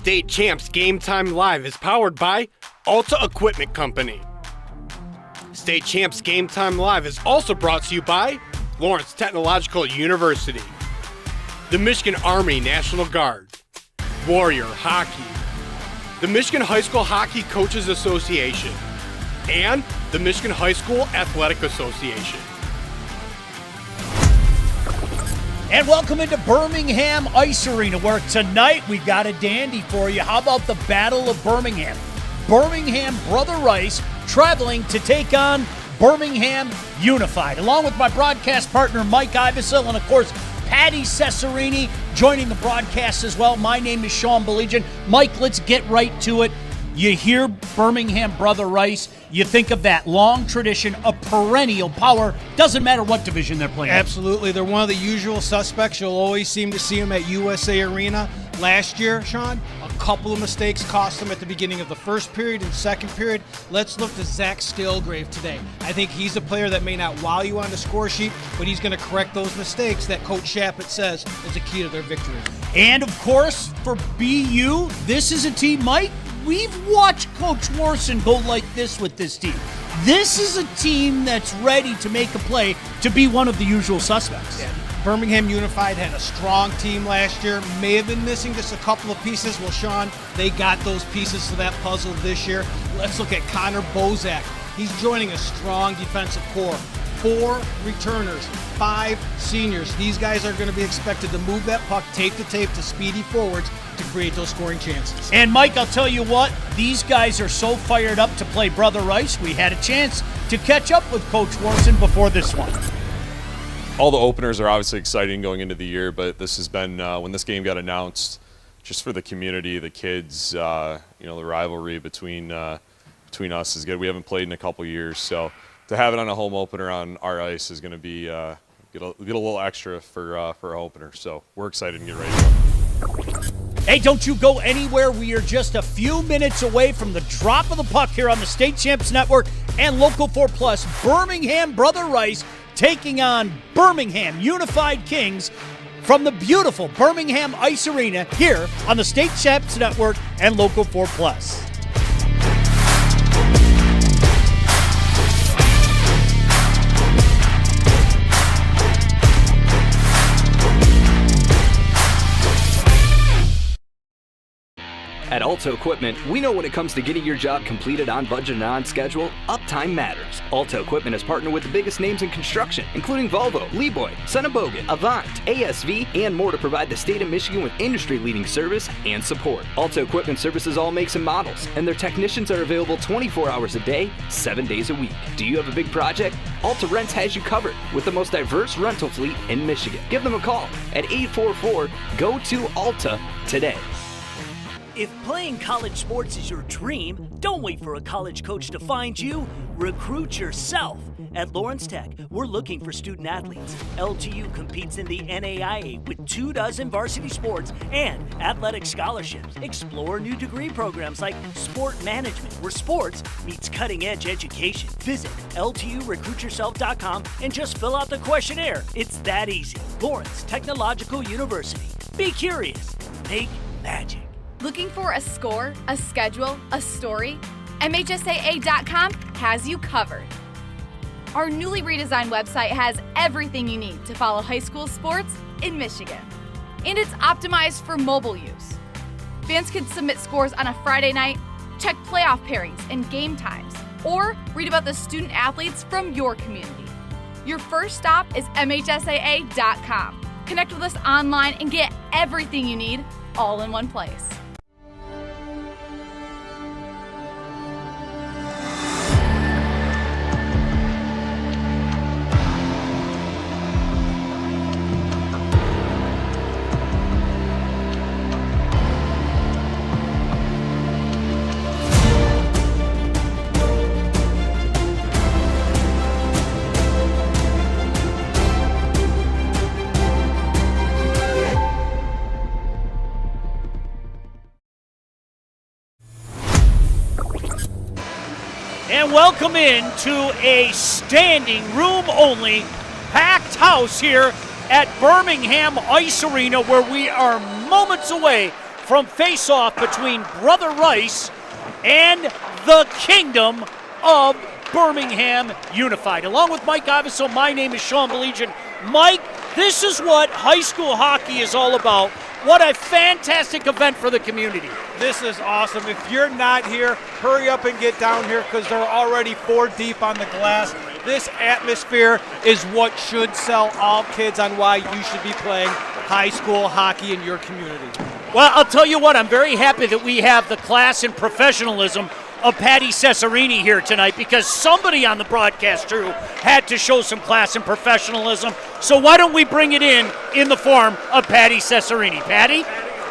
State Champs Game Time Live is powered by Alta Equipment Company. State Champs Game Time Live is also brought to you by Lawrence Technological University, the Michigan Army National Guard, Warrior Hockey, the Michigan High School Hockey Coaches Association, and the Michigan High School Athletic Association. And welcome into Birmingham Ice Arena, where tonight we've got a dandy for you. How about the Battle of Birmingham? Birmingham Brother Rice traveling to take on Birmingham Unified, along with my broadcast partner Mike Ivesell and, of course, Patty Cesarini joining the broadcast as well. My name is Sean Belegian. Mike, let's get right to it. You hear Birmingham Brother Rice, you think of that long tradition of perennial power. Doesn't matter what division they're playing. Absolutely. They're one of the usual suspects. You'll always seem to see them at USA Arena. Last year, Sean, a couple of mistakes cost them at the beginning of the first period and second period. Let's look to Zach Stilgrave today. I think he's a player that may not wow you on the score sheet, but he's going to correct those mistakes that Coach Shappett says is the key to their victory. And, of course, for BU, this is a team, Mike, we've watched Coach Warson go like this with this team. This is a team that's ready to make a play to be one of the usual suspects. Yeah. Birmingham Unified had a strong team last year, may have been missing just a couple of pieces. Well, Sean, they got those pieces to that puzzle this year. Let's look at Connor Bozak. He's joining a strong defensive core. 4 returners, 5 seniors. These guys are going to be expected to move that puck tape to tape to speedy forwards to create those scoring chances. And, Mike, I'll tell you what, these guys are so fired up to play Brother Rice. We had a chance to catch up with Coach Warson before this one. All the openers are obviously exciting going into the year, but this has been, when this game got announced, just for the community, the kids, the rivalry between us is good. We haven't played in a couple years, so to have it on a home opener on our ice is going to be get a little extra for our opener. So we're excited to get ready to go. Hey, don't you go anywhere. We are just a few minutes away from the drop of the puck here on the State Champs Network and Local 4 Plus. Birmingham Brother Rice taking on Birmingham Unified Kings from the beautiful Birmingham Ice Arena here on the State Champs Network and Local 4 Plus. At Alta Equipment, we know when it comes to getting your job completed on budget and on schedule, uptime matters. Alta Equipment has partnered with the biggest names in construction, including Volvo, Leeboy, Sonnebogen, Avant, ASV, and more to provide the state of Michigan with industry-leading service and support. Alta Equipment services all makes and models, and their technicians are available 24 hours a day, 7 days a week. Do you have a big project? Alta Rents has you covered with the most diverse rental fleet in Michigan. Give them a call at 844-GO-TO-ALTA today. If playing college sports is your dream, don't wait for a college coach to find you. Recruit yourself. At Lawrence Tech, we're looking for student athletes. LTU competes in the NAIA with 24 varsity sports and athletic scholarships. Explore new degree programs like sport management, where sports meets cutting-edge education. Visit LTURecruitYourself.com and just fill out the questionnaire. It's that easy. Lawrence Technological University. Be curious. Make magic. Looking for a score, a schedule, a story? MHSAA.com has you covered. Our newly redesigned website has everything you need to follow high school sports in Michigan. And it's optimized for mobile use. Fans can submit scores on a Friday night, check playoff pairings and game times, or read about the student athletes from your community. Your first stop is MHSAA.com. Connect with us online and get everything you need all in one place. And welcome in to a standing room only packed house here at Birmingham Ice Arena, where we are moments away from face-off between Brother Rice and the Kingdom of Birmingham Unified. Along with Mike Iveso, my name is Sean Belegian. Mike, this is what high school hockey is all about. What a fantastic event for the community. This is awesome. If you're not here, hurry up and get down here because they're already 4 deep on the glass. This atmosphere is what should sell all kids on why you should be playing high school hockey in your community. Well, I'll tell you what, I'm very happy that we have the class and professionalism of Patty Cesarini here tonight because somebody on the broadcast crew had to show some class and professionalism. So why don't we bring it in the form of Patty Cesarini. Patty?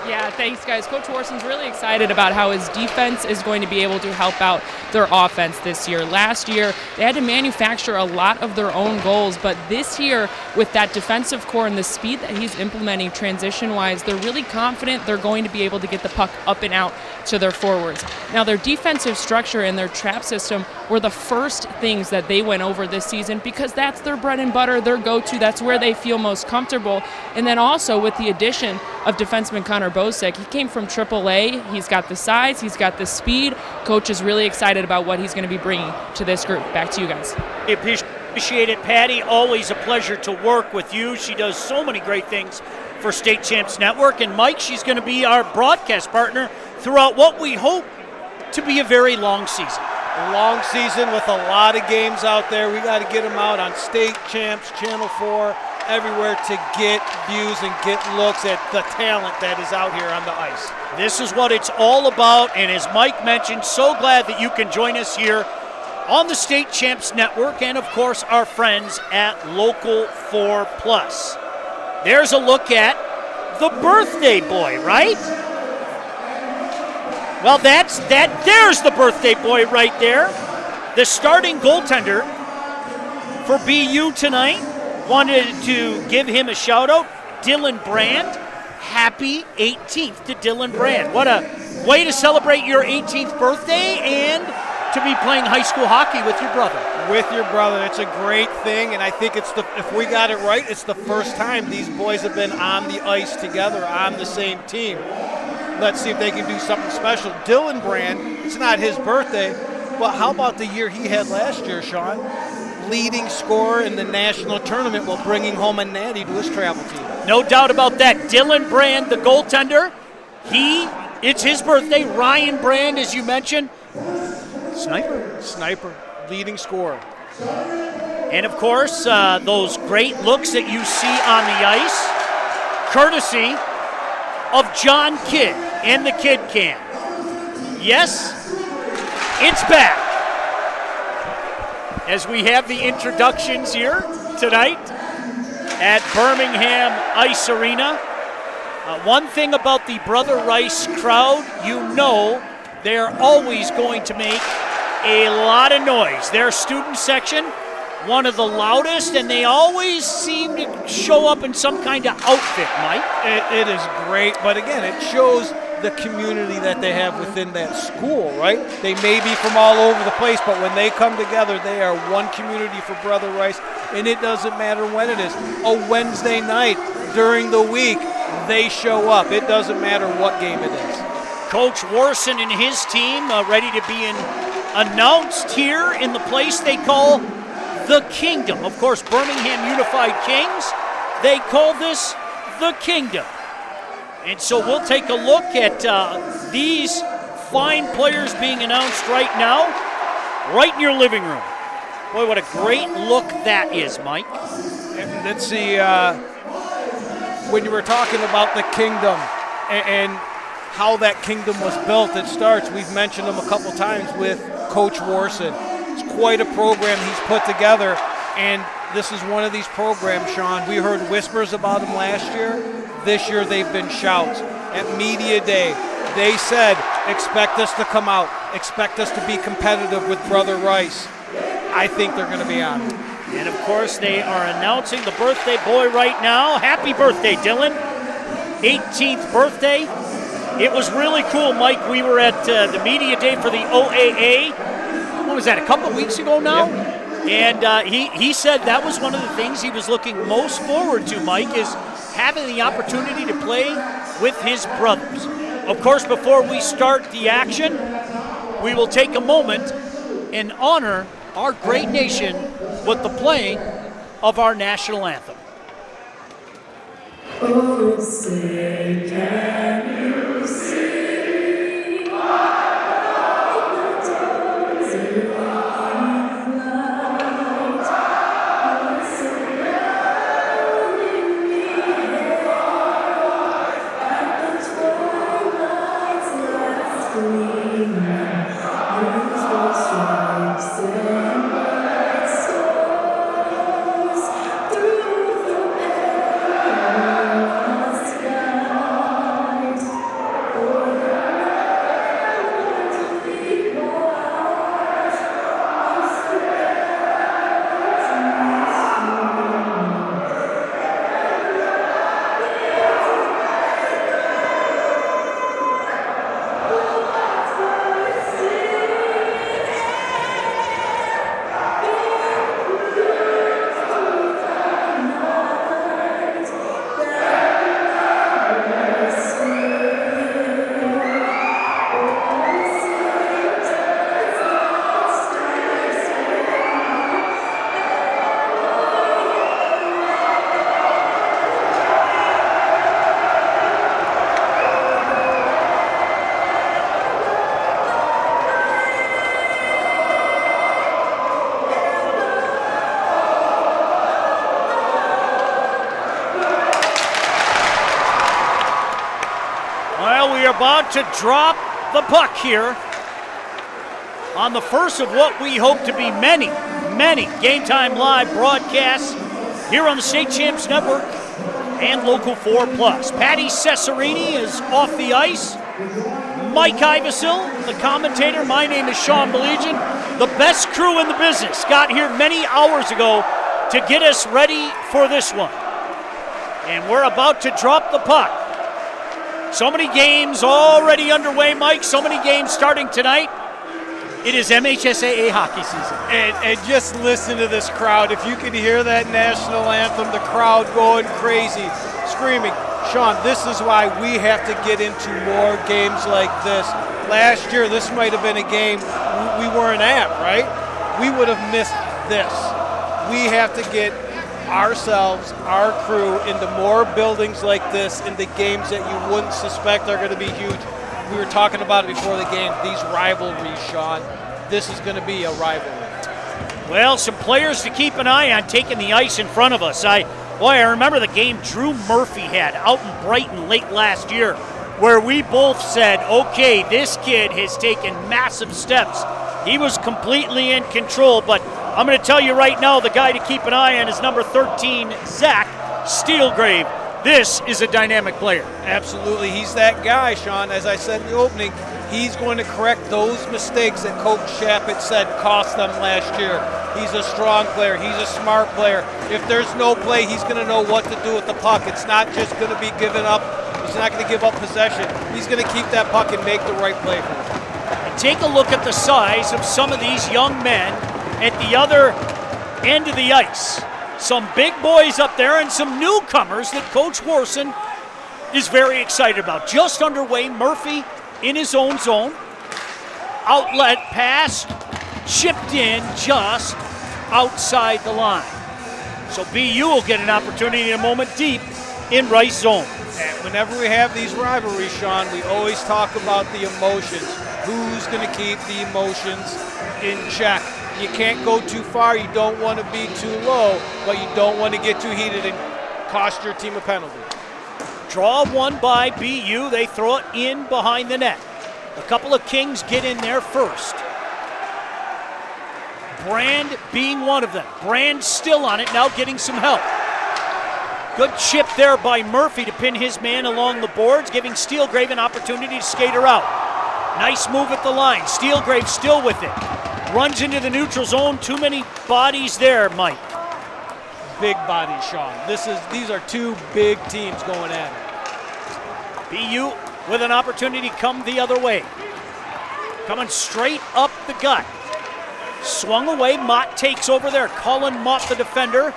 Yeah, thanks, guys. Coach Warson's really excited about how his defense is going to be able to help out their offense this year. Last year, they had to manufacture a lot of their own goals, but this year, with that defensive core and the speed that he's implementing transition-wise, they're really confident they're going to be able to get the puck up and out to their forwards. Now, their defensive structure and their trap system were the first things that they went over this season because that's their bread and butter, their go-to. That's where they feel most comfortable. And then also with the addition of defenseman Connor Bosek, he came from AAA. He's got the size, he's got the speed. Coach is really excited about what he's going to be bringing to this group. Back to you guys. I appreciate it, Patty. Always a pleasure to work with you. She does so many great things for State Champs Network. And Mike, she's going to be our broadcast partner throughout what we hope to be a very long season. A long season with a lot of games out there. We got to get them out on State Champs, Channel 4, everywhere to get views and get looks at the talent that is out here on the ice. This is what it's all about, and as Mike mentioned, so glad that you can join us here on the State Champs Network and, of course, our friends at Local 4+. There's a look at the birthday boy, right? Well, there's the birthday boy right there. The starting goaltender for BU tonight. Wanted to give him a shout out. Dylan Brand. Happy 18th to Dylan Brand. What a way to celebrate your 18th birthday and to be playing high school hockey with your brother. With your brother. It's a great thing, and I think if we got it right, it's the first time these boys have been on the ice together on the same team. Let's see if they can do something special. Dylan Brand, it's not his birthday, but how about the year he had last year, Sean? Leading scorer in the national tournament while bringing home a natty to his travel team. No doubt about that. Dylan Brand, the goaltender, it's his birthday. Ryan Brand, as you mentioned, sniper, leading scorer. And, of course, those great looks that you see on the ice, courtesy of John Kidd and the Kidd Can. Yes, it's back. As we have the introductions here tonight at Birmingham Ice Arena. One thing about the Brother Rice crowd, you know they're always going to make a lot of noise. Their student section, one of the loudest, and they always seem to show up in some kind of outfit, Mike. It is great, but again, it shows the community that they have within that school, right? They may be from all over the place, but when they come together, they are one community for Brother Rice, and it doesn't matter when it is. A Wednesday night during the week, they show up. It doesn't matter what game it is. Coach Warson and his team ready to be announced here in the place they call the Kingdom. Of course, Birmingham Unified Kings, they call this the Kingdom. And so we'll take a look at these fine players being announced right now, right in your living room. Boy, what a great look that is, Mike. And let's see, when you were talking about the Kingdom and how that kingdom was built, it starts, we've mentioned them a couple times with Coach Warson. It's quite a program he's put together, and this is one of these programs, Sean. We heard whispers about them last year. This year they've been shouts. At Media Day, they said, expect us to come out, expect us to be competitive with Brother Rice. I think they're going to be on it. And, of course, they are announcing the birthday boy right now. Happy birthday, Dylan. 18th birthday. It was really cool, Mike. We were at the Media Day for the OAA. What was that, a couple weeks ago now? Yep. And he said that was one of the things he was looking most forward to, Mike, is having the opportunity to play with his brothers. Of course, before we start the action, we will take a moment and honor our great nation with the playing of our national anthem. Oh, say can you see the dancing light? What's surrounding me here at the twilight's last gleaming? Use the stripes and bright stars through the perilous skies. For the land we watch, we Well, we are about to drop the puck here on the first of what we hope to be many Game Time Live broadcasts here on the State Champs Network and Local 4 Plus. Patty Cesarini is off the ice. Mike Ivesil, the commentator. My name is Sean Belegian. The best crew in the business got here many hours ago to get us ready for this one. And we're about to drop the puck. So many games already underway, Mike. So many games starting tonight. It is MHSAA hockey season. And just listen to this crowd. If you can hear that national anthem, the crowd going crazy, screaming. Sean, this is why we have to get into more games like this. Last year, this might have been a game we weren't at, right? We would have missed this. We have to get ourselves, our crew, into more buildings like this, into games that you wouldn't suspect are going to be huge. We were talking about it before the game, these rivalries, Sean. This is going to be a rivalry. Well, some players to keep an eye on taking the ice in front of us. I remember the game Drew Murphy had out in Brighton late last year, where we both said, okay, this kid has taken massive steps. He was completely in control, but I'm going to tell you right now, the guy to keep an eye on is number 13, Zach Steelgrave. This is a dynamic player. Absolutely. He's that guy, Sean. As I said in the opening, he's going to correct those mistakes that Coach Shappett said cost them last year. He's a strong player. He's a smart player. If there's no play, he's going to know what to do with the puck. It's not just going to be given up. He's not going to give up possession. He's going to keep that puck and make the right play for it. And take a look at the size of some of these young men at the other end of the ice. Some big boys up there and some newcomers that Coach Warson is very excited about. Just underway, Murphy in his own zone. Outlet pass, chipped in just outside the line. So BU will get an opportunity in a moment deep in right zone. And whenever we have these rivalries, Sean, we always talk about the emotions. Who's going to keep the emotions in check? You can't go too far. You don't want to be too low, but you don't want to get too heated and cost your team a penalty. Draw one by BU. They throw it in behind the net. A couple of Kings get in there first. Brand being one of them. Brand still on it, now getting some help. Good chip there by Murphy to pin his man along the boards, giving Steelgrave an opportunity to skate her out. Nice move at the line. Steelgrave still with it. Runs into the neutral zone. Too many bodies there, Mike. Big bodies, Sean. These are two big teams going at it. BU with an opportunity to come the other way. Coming straight up the gut. Swung away. Mott takes over there. Cullen Mott, the defender.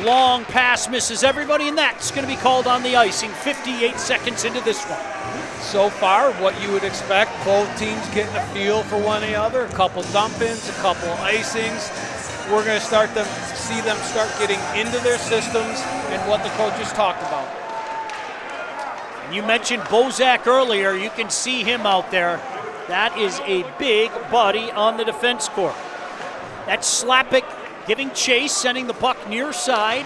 Long pass misses everybody, and that's going to be called on the icing 58 seconds into this one. So far, what you would expect, both teams getting a feel for one another, a couple dump-ins, a couple icings. We're going to see them start getting into their systems and what the coaches talked about. You mentioned Bozak earlier. You can see him out there. That is a big body on the defense court. That's Slapik giving chase, sending the puck near side.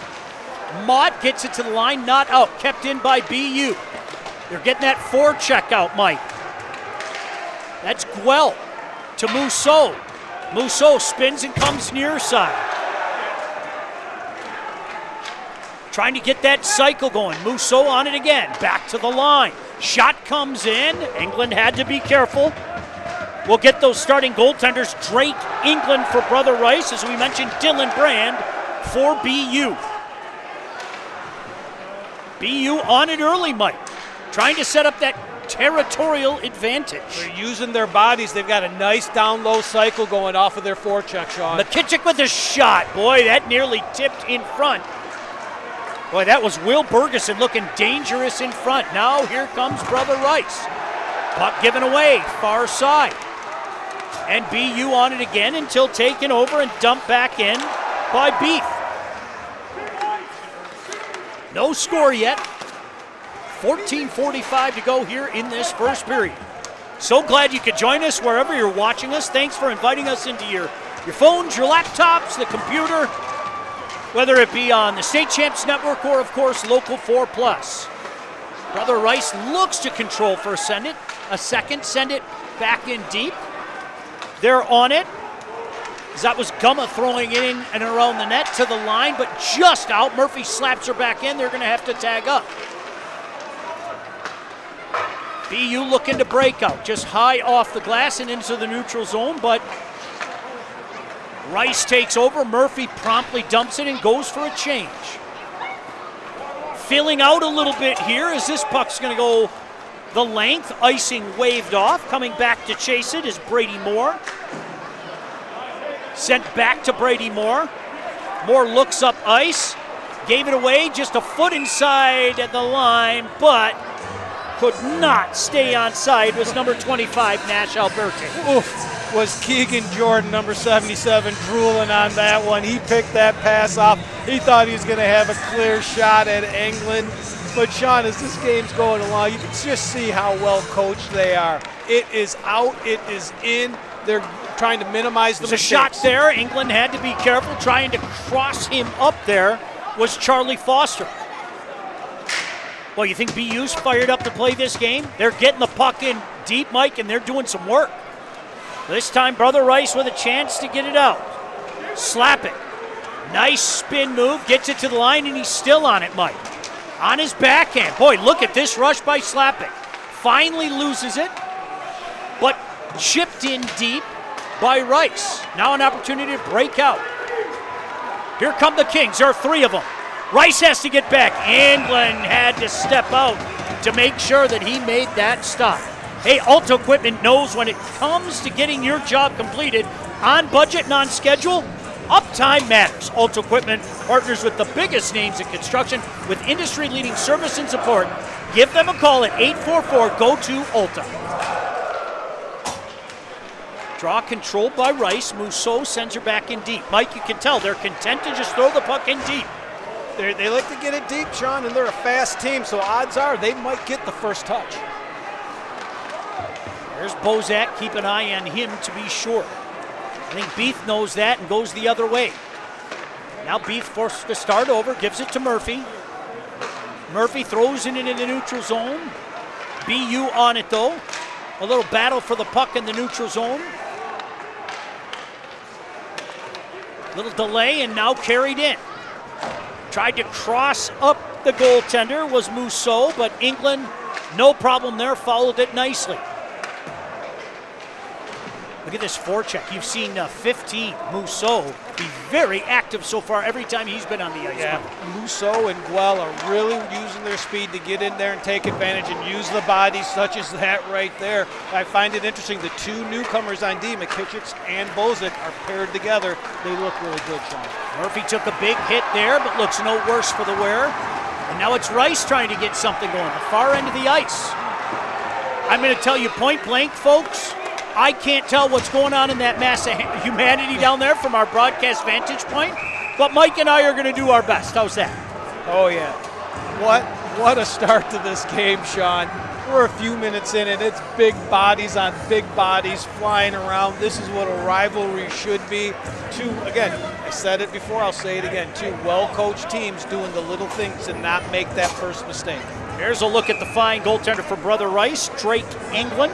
Mott gets it to the line, not out, kept in by BU. They're getting that forecheck out, Mike. That's Guel to Mousseau. Mousseau spins and comes near side. Trying to get that cycle going. Mousseau on it again. Back to the line. Shot comes in. England had to be careful. We'll get those starting goaltenders. Drake, England for Brother Rice. As we mentioned, Dylan Brand for BU. BU on it early, Mike. Trying to set up that territorial advantage. They're using their bodies. They've got a nice down-low cycle going off of their forecheck, Sean. McKitchick with a shot. Boy, that nearly tipped in front. Boy, that was Will Bergeson looking dangerous in front. Now here comes Brother Rice. Puck given away, far side. And BU on it again until taken over and dumped back in by Beef. No score yet. 14:45 to go here in this first period. So glad you could join us wherever you're watching us. Thanks for inviting us into your phones, your laptops, the computer, whether it be on the State Champs Network or, of course, Local 4+. Brother Rice looks to control for a second, send it back in deep. They're on it. That was Gumma throwing it in and around the net to the line, but just out. Murphy slaps her back in. They're going to have to tag up. BU looking to break out, just high off the glass and into the neutral zone, but Rice takes over. Murphy promptly dumps it and goes for a change. Filling out a little bit here as this puck's going to go the length. Icing waved off. Coming back to chase it is Brady Moore. Sent back to Brady Moore. Moore looks up ice. Gave it away just a foot inside at the line, but could not stay on side. Was number 25, Nash Alberti. Oof, was Keegan Jordan, number 77, drooling on that one. He picked that pass off. He thought he was going to have a clear shot at England. But, Sean, as this game's going along, you can just see how well coached they are. It is out. It is in. They're trying to minimize the mistakes. There's a shot there. England had to be careful. Trying to cross him up there was Charlie Foster. Well, you think BU's fired up to play this game? They're getting the puck in deep, Mike, and they're doing some work. This time, Brother Rice with a chance to get it out. Slap it. Nice spin move. Gets it to the line, and he's still on it, Mike. On his backhand. Boy, look at this rush by Slapik. Finally loses it, but chipped in deep by Rice. Now an opportunity to break out. Here come the Kings. There are three of them. Rice has to get back. England had to step out to make sure that he made that stop. Hey, Alto Equipment knows when it comes to getting your job completed on budget and on schedule, uptime matters. Alto Equipment partners with the biggest names in construction with industry-leading service and support. Give them a call at 844-GO-TO-ALTA. Draw controlled by Rice. Mousseau sends her back in deep. Mike, you can tell they're content to just throw the puck in deep. They like to get it deep, Sean, and they're a fast team, so odds are they might get the first touch. There's Bozak. Keep an eye on him to be sure. I think Beef knows that and goes the other way. Now Beef forced to start over, gives it to Murphy. Murphy throws it into the neutral zone. BU on it, though. A little battle for the puck in the neutral zone. Little delay and now carried in. Tried to cross up the goaltender was Mousseau, but England, no problem there, followed it nicely. Look at this forecheck. You've seen 15, Mousseau, be very active so far every time he's been on the ice. Yeah, Mousseau and Guel are really using their speed to get in there and take advantage and use the bodies such as that right there. I find it interesting. The two newcomers on D, McKitchick and Bozak, are paired together. They look really good, Sean. Murphy took a big hit there, but looks no worse for the wear. And now it's Rice trying to get something going, the far end of the ice. I'm going to tell you point blank, folks, I can't tell what's going on in that mass of humanity down there from our broadcast vantage point, but Mike and I are going to do our best. How's that? Oh, yeah. What a start to this game, Sean. We're a few minutes in, and it's big bodies on big bodies flying around. This is what a rivalry should be. Again, I said it before, I'll say it again, two well-coached teams doing the little things and not make that first mistake. Here's a look at the fine goaltender for Brother Rice, Drake England.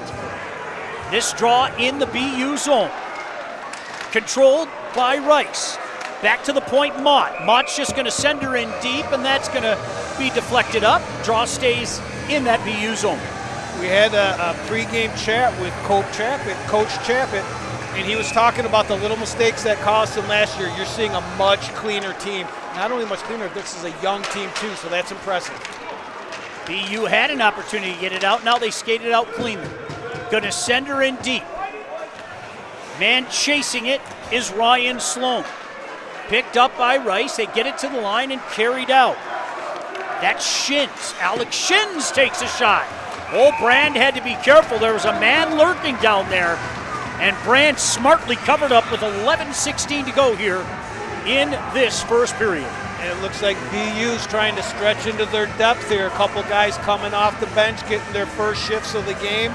This draw in the BU zone. Controlled by Rice. Back to the point, Mott. Mott's just going to send her in deep, and that's going to be deflected up. Draw stays in that BU zone. We had a pregame chat with Coach Chappett, and he was talking about the little mistakes that cost him last year. You're seeing a much cleaner team. Not only much cleaner, this is a young team too, so that's impressive. BU had an opportunity to get it out. Now they skated it out cleanly. Going to send her in deep. Man chasing it is Ryan Sloan. Picked up by Rice. They get it to the line and carried out. That's Shins. Alex Shins takes a shot. Oh, Brand had to be careful. There was a man lurking down there, and Brand smartly covered up with 11:16 to go here in this first period. And it looks like BU's trying to stretch into their depth here. A couple guys coming off the bench, getting their first shifts of the game,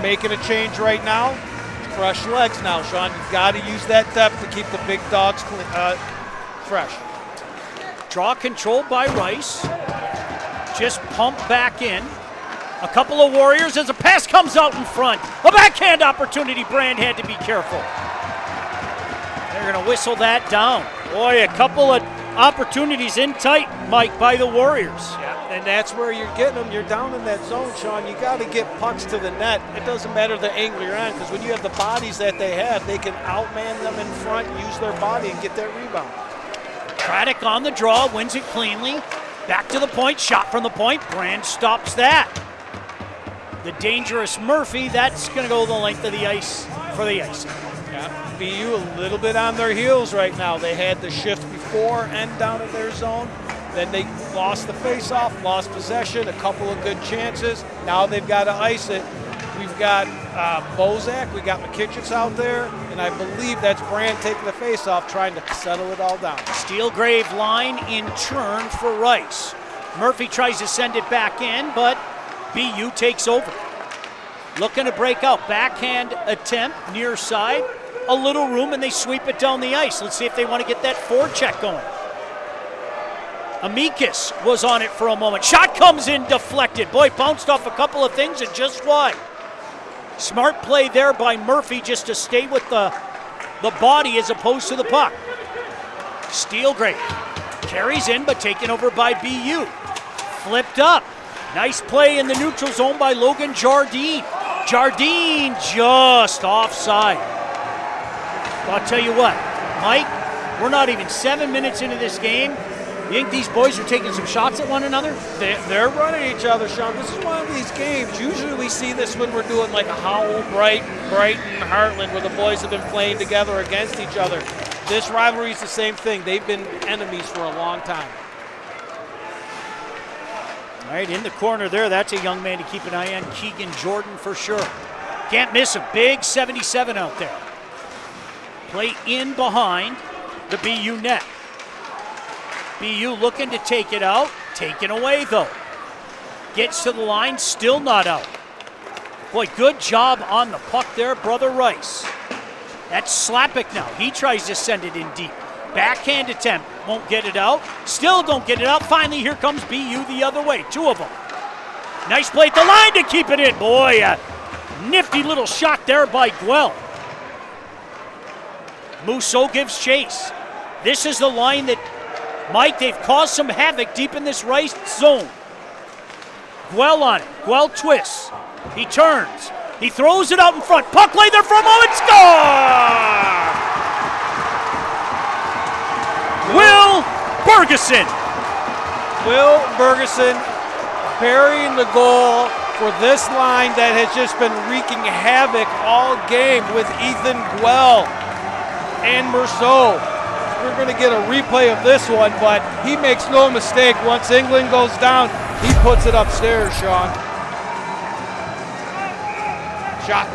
making a change right now. Fresh legs now, Sean. You've got to use that depth to keep the big dogs fresh. Draw controlled by Rice. Just pump back in. A couple of Warriors as a pass comes out in front. A backhand opportunity. Brand had to be careful. They're going to whistle that down. Boy, a couple of opportunities in tight, Mike, by the Warriors. Yeah, and that's where you're getting them. You're down in that zone, Sean. You got to get pucks to the net. It doesn't matter the angle you're on, because when you have the bodies that they have, they can outman them in front, use their body, and get that rebound. Craddock on the draw, wins it cleanly. Back to the point, shot from the point. Brand stops that. The dangerous Murphy, that's going to go the length of the ice for the icing. Yeah, BU a little bit on their heels right now. They had the shift before and down in their zone. Then they lost the face-off, lost possession, a couple of good chances. Now they've got to ice it. We've got Bozak, we got McKitchens out there, and I believe that's Brand taking the face-off, trying to settle it all down. Steelgrave line in turn for Rice. Murphy tries to send it back in, but BU takes over. Looking to break out. Backhand attempt near side. A little room, and they sweep it down the ice. Let's see if they want to get that forecheck going. Amicus was on it for a moment. Shot comes in deflected. Boy, bounced off a couple of things and just wide. Smart play there by Murphy just to stay with the body as opposed to the puck. Steelgrave carries in, but taken over by BU. Flipped up. Nice play in the neutral zone by Logan Jardine. Jardine just offside. But I'll tell you what, Mike, we're not even 7 minutes into this game. You think these boys are taking some shots at one another? They're running each other, Sean. This is one of these games. Usually we see this when we're doing like a Howell, Brighton, Heartland, where the boys have been playing together against each other. This rivalry is the same thing. They've been enemies for a long time. All right, in the corner there, that's a young man to keep an eye on, Keegan Jordan for sure. Can't miss a big 77 out there. Play in behind the BU net. BU looking to take it out. Taken away, though. Gets to the line, still not out. Boy, good job on the puck there, Brother Rice. That's Slapik now. He tries to send it in deep. Backhand attempt. Won't get it out. Still don't get it out. Finally, here comes BU the other way. Two of them. Nice play at the line to keep it in. Boy, a nifty little shot there by Guel. Mousseau gives chase. This is the line that, Mike, they've caused some havoc deep in this right zone. Guel on it. Guel twists. He turns. He throws it out in front. Puck lay there for a moment. Score! Will Bergeson. Will Bergeson burying the goal for this line that has just been wreaking havoc all game with Ethan Guel and Mousseau. We're going to get a replay of this one, but he makes no mistake. Once England goes down, he puts it upstairs, Sean. Shot.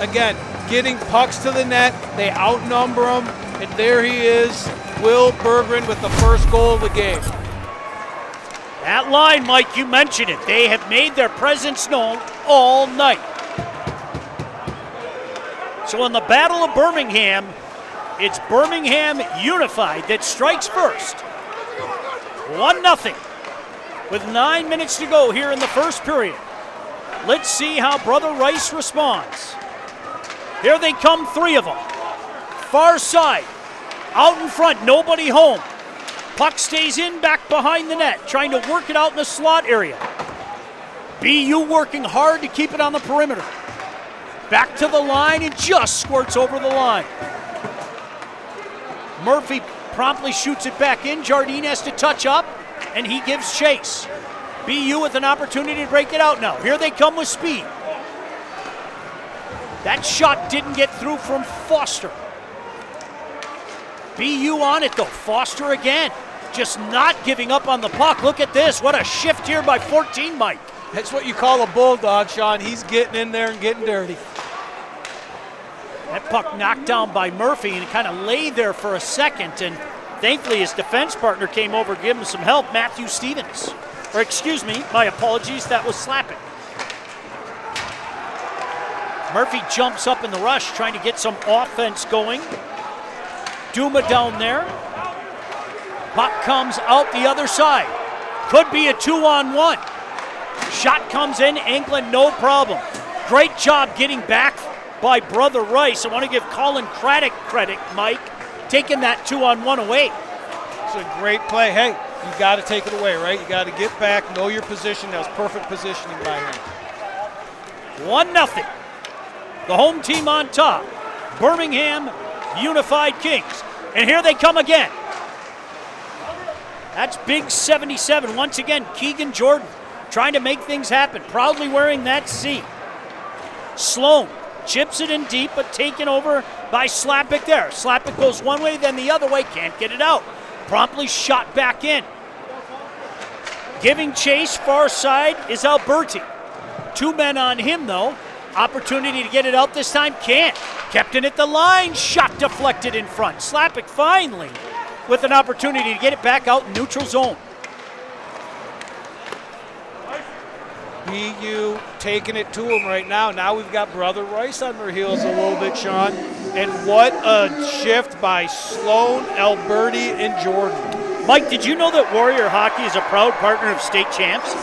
Again, getting pucks to the net. They outnumber him. And there he is, Will Berggren with the first goal of the game. That line, Mike, you mentioned it. They have made their presence known all night. So in the Battle of Birmingham, it's Birmingham Unified that strikes first. 1-0 with 9 minutes to go here in the first period. Let's see how Brother Rice responds. Here they come, 3 of them. Far side, out in front, nobody home. Puck stays in back behind the net, trying to work it out in the slot area. BU working hard to keep it on the perimeter. Back to the line and just squirts over the line. Murphy promptly shoots it back in. Jardine has to touch up, and he gives chase. BU with an opportunity to break it out now. Here they come with speed. That shot didn't get through from Foster. BU on it though. Foster again. Just not giving up on the puck. Look at this. What a shift here by 14, Mike. That's what you call a bulldog, Sean. He's getting in there and getting dirty. That puck knocked down by Murphy and kind of lay there for a second, and thankfully his defense partner came over to give him some help, Matthew Stevens. Or excuse me, my apologies, that was Slapping. Murphy jumps up in the rush, trying to get some offense going. Duma down there. Puck comes out the other side. Could be a 2-on-1. Shot comes in, England, no problem. Great job getting back by Brother Rice. I want to give Colin Craddock credit, Mike, taking that 2-on-1 away. It's a great play. Hey, you got to take it away, right? You got to get back, know your position. That was perfect positioning by him. 1-0. The home team on top. Birmingham Unified Kings. And here they come again. That's big 77. Once again, Keegan Jordan trying to make things happen. Proudly wearing that C. Sloan chips it in deep, but taken over by Slappick there. Slappick goes one way, then the other way. Can't get it out. Promptly shot back in. Giving chase far side is Alberti. 2 men on him, though. Opportunity to get it out this time. Can't. Kept it at the line. Shot deflected in front. Slappick finally with an opportunity to get it back out in neutral zone. BU taking it to him right now. Now we've got Brother Rice on their heels a little bit, Sean. And what a shift by Sloan, Alberti, and Jordan. Mike, did you know that Warrior Hockey is a proud partner of State Champs?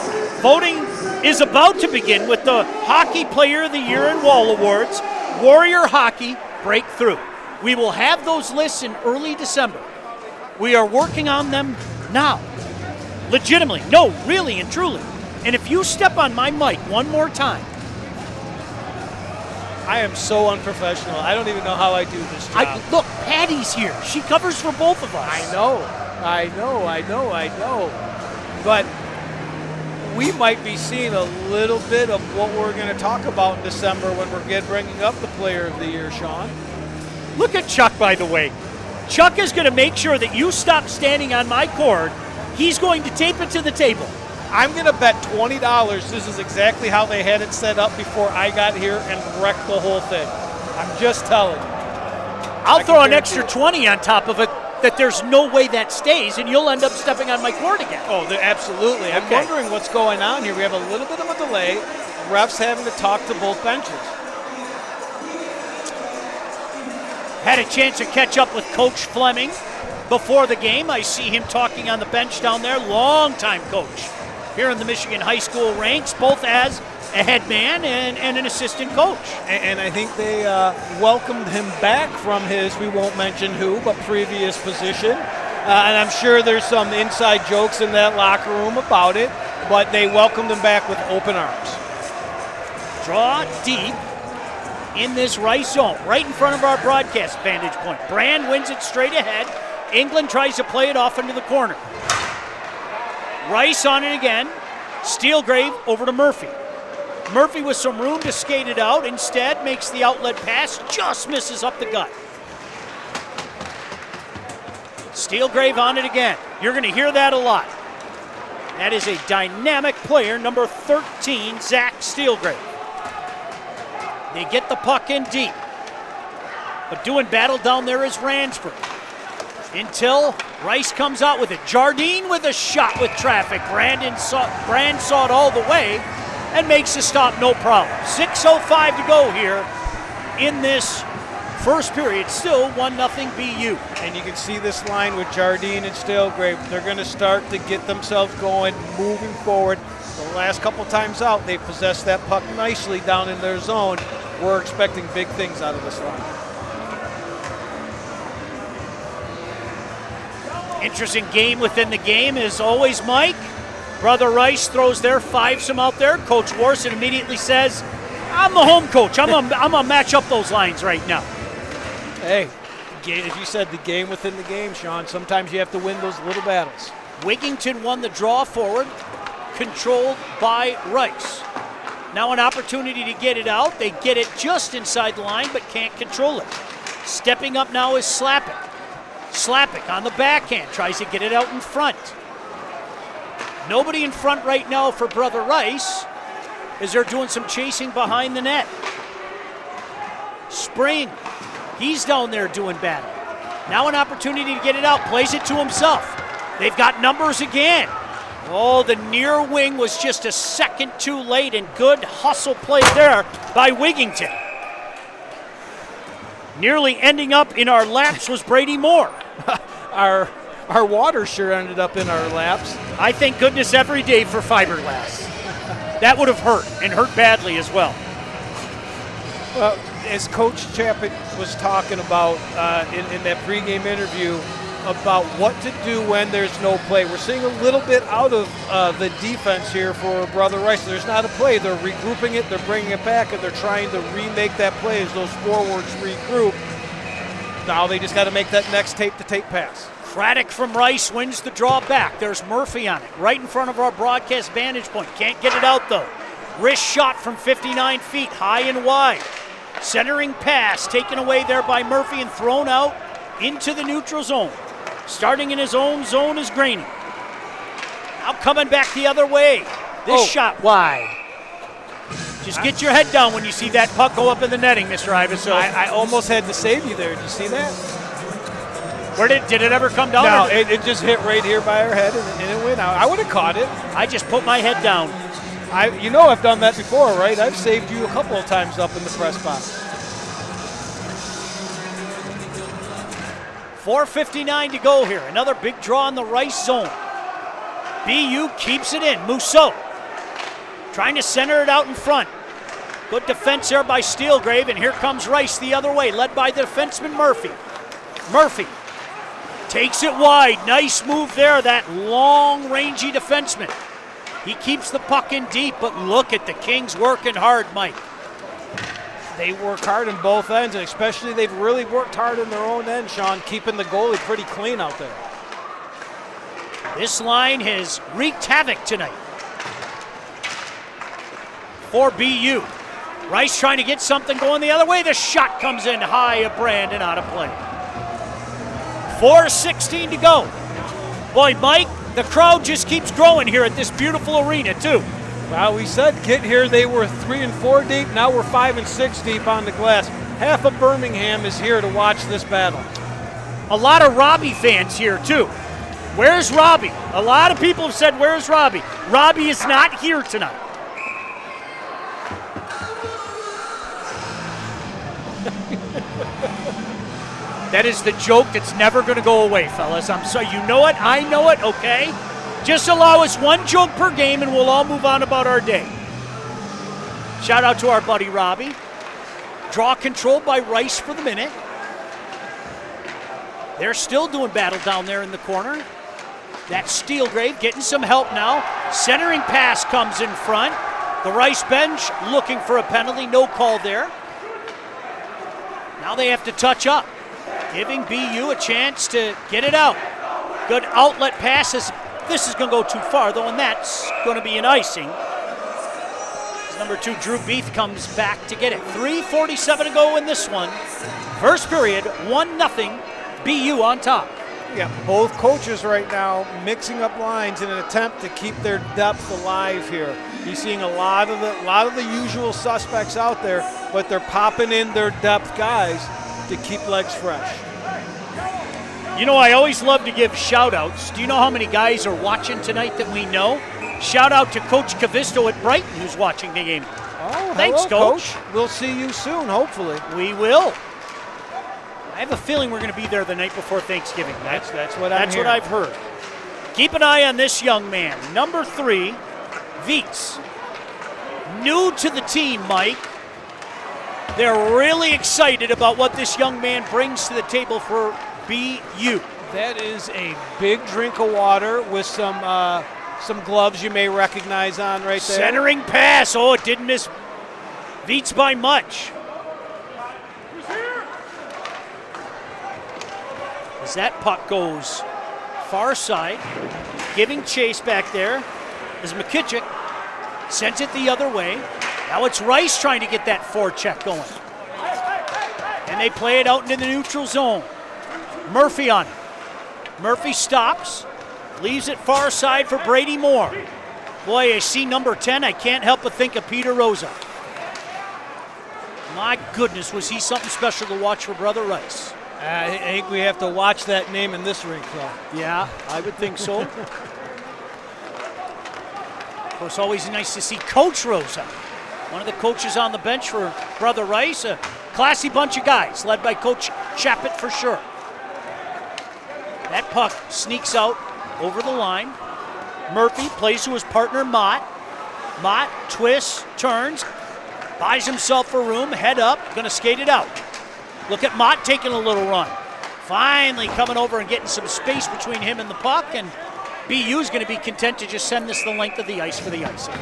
Voting is about to begin with the Hockey Player of the Year and Wall Awards, Warrior Hockey Breakthrough. We will have those lists in early December. We are working on them now. Legitimately. No, really and truly. And if you step on my mic one more time. I am so unprofessional. I don't even know how I do this job. Look, Patty's here. She covers for both of us. I know. But we might be seeing a little bit of what we're going to talk about in December when we're bringing up the Player of the Year, Sean. Look at Chuck, by the way. Chuck is going to make sure that you stop standing on my cord. He's going to tape it to the table. I'm going to bet $20 this is exactly how they had it set up before I got here and wrecked the whole thing. I'm just telling you. I'll throw an extra 20 on top of it that there's no way that stays, and you'll end up stepping on my cord again. Oh, absolutely. Okay. I'm wondering what's going on here. We have a little bit of a delay. Refs having to talk to both benches. Had a chance to catch up with Coach Fleming before the game. I see him talking on the bench down there. Long-time coach here in the Michigan high school ranks, both as a head man and an assistant coach. And I think they welcomed him back from his, we won't mention who, but previous position. And I'm sure there's some inside jokes in that locker room about it, but they welcomed him back with open arms. Draw deep in this Rice zone, right in front of our broadcast vantage point. Brand wins it straight ahead. England tries to play it off into the corner. Rice on it again. Steelgrave over to Murphy. Murphy with some room to skate it out. Instead, makes the outlet pass. Just misses up the gut. Steelgrave on it again. You're going to hear that a lot. That is a dynamic player, number 13, Zach Steelgrave. They get the puck in deep. But doing battle down there is Ransford. Until Rice comes out with it. Jardine with a shot with traffic. Brand saw it all the way and makes the stop no problem. 6:05 to go here in this first period. Still 1-0 BU. And you can see this line with Jardine and Stalegrave. They're going to start to get themselves going, moving forward. The last couple times out, they possessed that puck nicely down in their zone. We're expecting big things out of this line. Interesting game within the game as always, Mike. Brother Rice throws their fivesome out there. Coach Warson immediately says, I'm the home coach. I'm gonna match up those lines right now. Hey, as you said, the game within the game, Sean. Sometimes you have to win those little battles. Wigington won the draw forward, controlled by Rice. Now an opportunity to get it out. They get it just inside the line, but can't control it. Stepping up now is Slappick. Slappick on the backhand, tries to get it out in front. Nobody in front right now for Brother Rice as they're doing some chasing behind the net. Spring, he's down there doing battle. Now an opportunity to get it out, plays it to himself. They've got numbers again. Oh, the near wing was just a second too late, and good hustle play there by Wigington. Nearly ending up in our laps was Brady Moore. Our water sure ended up in our laps. I thank goodness every day for fiberglass. That would have hurt, and hurt badly as well. Well, as Coach Chappick was talking about in that pregame interview about what to do when there's no play, we're seeing a little bit out of the defense here for Brother Rice. There's not a play. They're regrouping it, they're bringing it back, and they're trying to remake that play as those forwards regroup. Now they just got to make that next tape-to-tape pass. Craddock from Rice wins the draw back. There's Murphy on it, right in front of our broadcast vantage point. Can't get it out, though. Wrist shot from 59 feet, high and wide. Centering pass taken away there by Murphy and thrown out into the neutral zone. Starting in his own zone is Graney. Now coming back the other way. This shot wide. Just get your head down when you see that puck go up in the netting, Mr. Iveson. I almost had to save you there. Did you see that? Where did it ever come down? No, it just hit right here by our head and it went out. I would have caught it. I just put my head down. You know I've done that before, right? I've saved you a couple of times up in the press box. 4:59 to go here. Another big draw in the Rice zone. BU keeps it in. Mousseau trying to center it out in front. Good defense there by Steelgrave, and here comes Rice the other way, led by the defenseman Murphy. Murphy takes it wide. Nice move there, that long, rangy defenseman. He keeps the puck in deep, but look at the Kings working hard, Mike. They work hard on both ends, and especially they've really worked hard on their own end, Sean, keeping the goalie pretty clean out there. This line has wreaked havoc tonight for BU. Rice trying to get something going the other way. The shot comes in high of Brandon, out of play. 4:16 to go. Boy, Mike, the crowd just keeps growing here at this beautiful arena, too. Well, we said get here they were 3 and 4 deep. Now we're 5 and 6 deep on the glass. Half of Birmingham is here to watch this battle. A lot of Robbie fans here, too. Where's Robbie? A lot of people have said, where's Robbie? Robbie is not here tonight. That is the joke that's never going to go away, fellas. I'm sorry. You know it. I know it. Okay? Just allow us one joke per game and we'll all move on about our day. Shout out to our buddy Robbie. Draw controlled by Rice for the minute. They're still doing battle down there in the corner. That's Steelgrave getting some help now. Centering pass comes in front. The Rice bench looking for a penalty. No call there. Now they have to touch up, giving BU a chance to get it out. Good outlet passes. This is going to go too far, though, and that's going to be an icing. Number 2, Drew Beath, comes back to get it. 3:47 to go in this one. First period, 1-0, BU on top. Yeah, both coaches right now mixing up lines in an attempt to keep their depth alive here. You're seeing a lot of the usual suspects out there, but they're popping in their depth guys to keep legs fresh. You know, I always love to give shout-outs. Do you know how many guys are watching tonight that we know? Shout out to Coach Cavisto at Brighton who's watching the game. Oh, thanks, hello, Coach. We'll see you soon, hopefully. We will. I have a feeling we're going to be there the night before Thanksgiving. That's what That's what I've heard. Keep an eye on this young man. Number 3, Viets. New to the team, Mike. They're really excited about what this young man brings to the table for BU. That is a big drink of water with some gloves you may recognize on right there. Centering pass. Oh, it didn't miss Viets by much. As that puck goes far side, giving chase back there as McKitchick sends it the other way. Now it's Rice trying to get that forecheck going. And they play it out into the neutral zone. Murphy on it. Murphy stops, leaves it far side for Brady Moore. Boy, I see number 10. I can't help but think of Peter Rosa. My goodness, was he something special to watch for Brother Rice. I think we have to watch that name in this rink, though. Yeah, I would think so. Of course, always nice to see Coach Rosa, one of the coaches on the bench for Brother Rice. A classy bunch of guys, led by Coach Chappett for sure. That puck sneaks out over the line. Murphy plays to his partner, Mott. Mott twists, turns, buys himself a room, head up, going to skate it out. Look at Mott taking a little run. Finally coming over and getting some space between him and the puck, and BU is going to be content to just send this the length of the ice for the icing.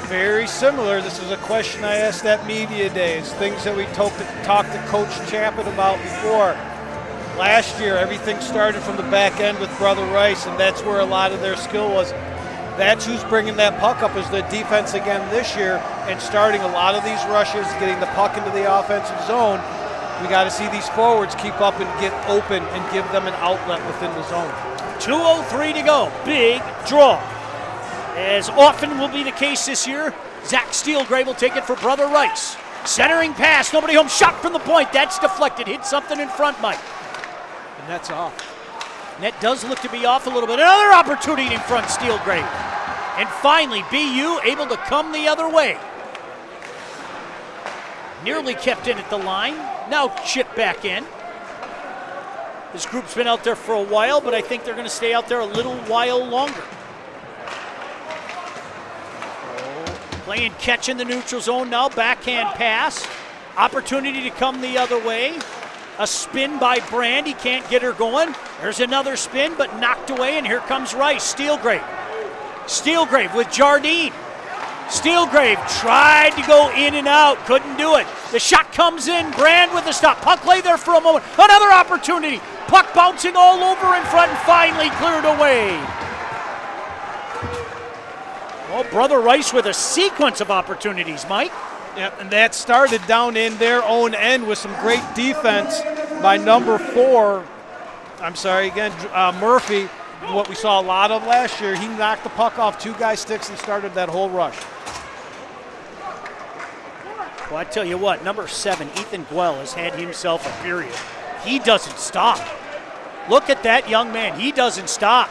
Very similar. This is a question I asked at media days, things that we talked to Coach Chappett about before. Last year, everything started from the back end with Brother Rice, and that's where a lot of their skill was. That's who's bringing that puck up is the defense again this year and starting a lot of these rushes, getting the puck into the offensive zone. We got to see these forwards keep up and get open and give them an outlet within the zone. 2:03 to go. Big draw. As often will be the case this year, Zach Steelgrave will take it for Brother Rice. Centering pass, nobody home, shot from the point. That's deflected. Hit something in front, Mike. And that's off. Net does look to be off a little bit. Another opportunity in front, Steelgrave. And finally, BU able to come the other way. Nearly kept in at the line. Now chipped back in. This group's been out there for a while, but I think they're going to stay out there a little while longer. Playing catch in the neutral zone now. Backhand pass. Opportunity to come the other way. A spin by Brand. He can't get her going. There's another spin, but knocked away, and here comes Rice. Steelgrave. Steelgrave with Jardine. Steelgrave tried to go in and out. Couldn't do it. The shot comes in. Brand with the stop. Puck lay there for a moment. Another opportunity. Puck bouncing all over in front and finally cleared away. Oh, Brother Rice with a sequence of opportunities, Mike. Yep, and that started down in their own end with some great defense by number 4. Murphy. What we saw a lot of last year, he knocked the puck off 2 guys' sticks and started that whole rush. Well, I tell you what, number 7, Ethan Guell, has had himself a period. He doesn't stop. Look at that young man. He doesn't stop.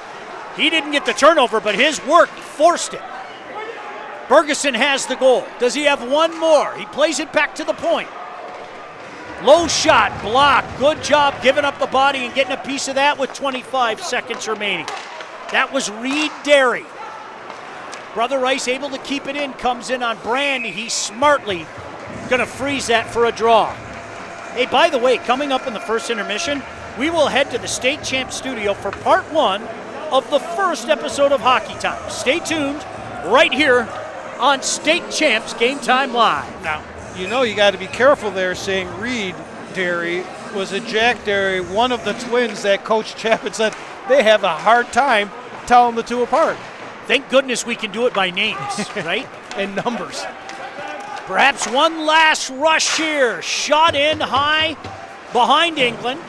He didn't get the turnover, but his work forced it. Bergeson has the goal. Does he have one more? He plays it back to the point. Low shot, block. Good job giving up the body and getting a piece of that with 25 seconds remaining. That was Reed Derry. Brother Rice able to keep it in, comes in on Brand. He's smartly going to freeze that for a draw. Hey, by the way, coming up in the first intermission, we will head to the State Champs studio for part 1 of the first episode of Hockey Time. Stay tuned right here on State Champs Game Time Live. Now, you know you got to be careful there saying Reed Derry was a Jack Derry, one of the twins that Coach Chapman said they have a hard time telling the two apart. Thank goodness we can do it by names, right? And numbers. Perhaps one last rush here. Shot in high behind England.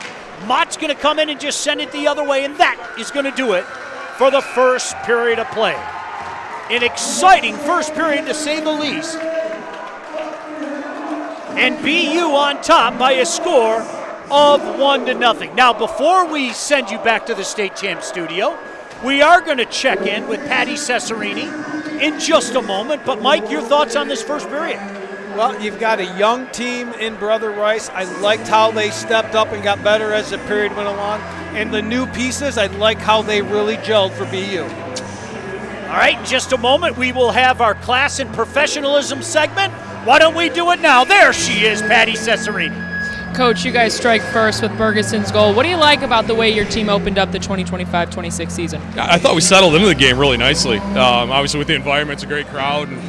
Mott's going to come in and just send it the other way, and that is going to do it for the first period of play. An exciting first period, to say the least. And BU on top by a score of 1-0. Now, before we send you back to the State Champs studio, we are going to check in with Patty Cesarini in just a moment. But, Mike, your thoughts on this first period? Well, you've got a young team in Brother Rice. I liked how they stepped up and got better as the period went along. And the new pieces, I like how they really gelled for BU. All right, in just a moment, we will have our class and professionalism segment. Why don't we do it now? There she is, Patty Cesarini. Coach, you guys strike first with Bergeson's goal. What do you like about the way your team opened up the 2025-26 season? I thought we settled into the game really nicely. Obviously, with the environment, it's a great crowd. And,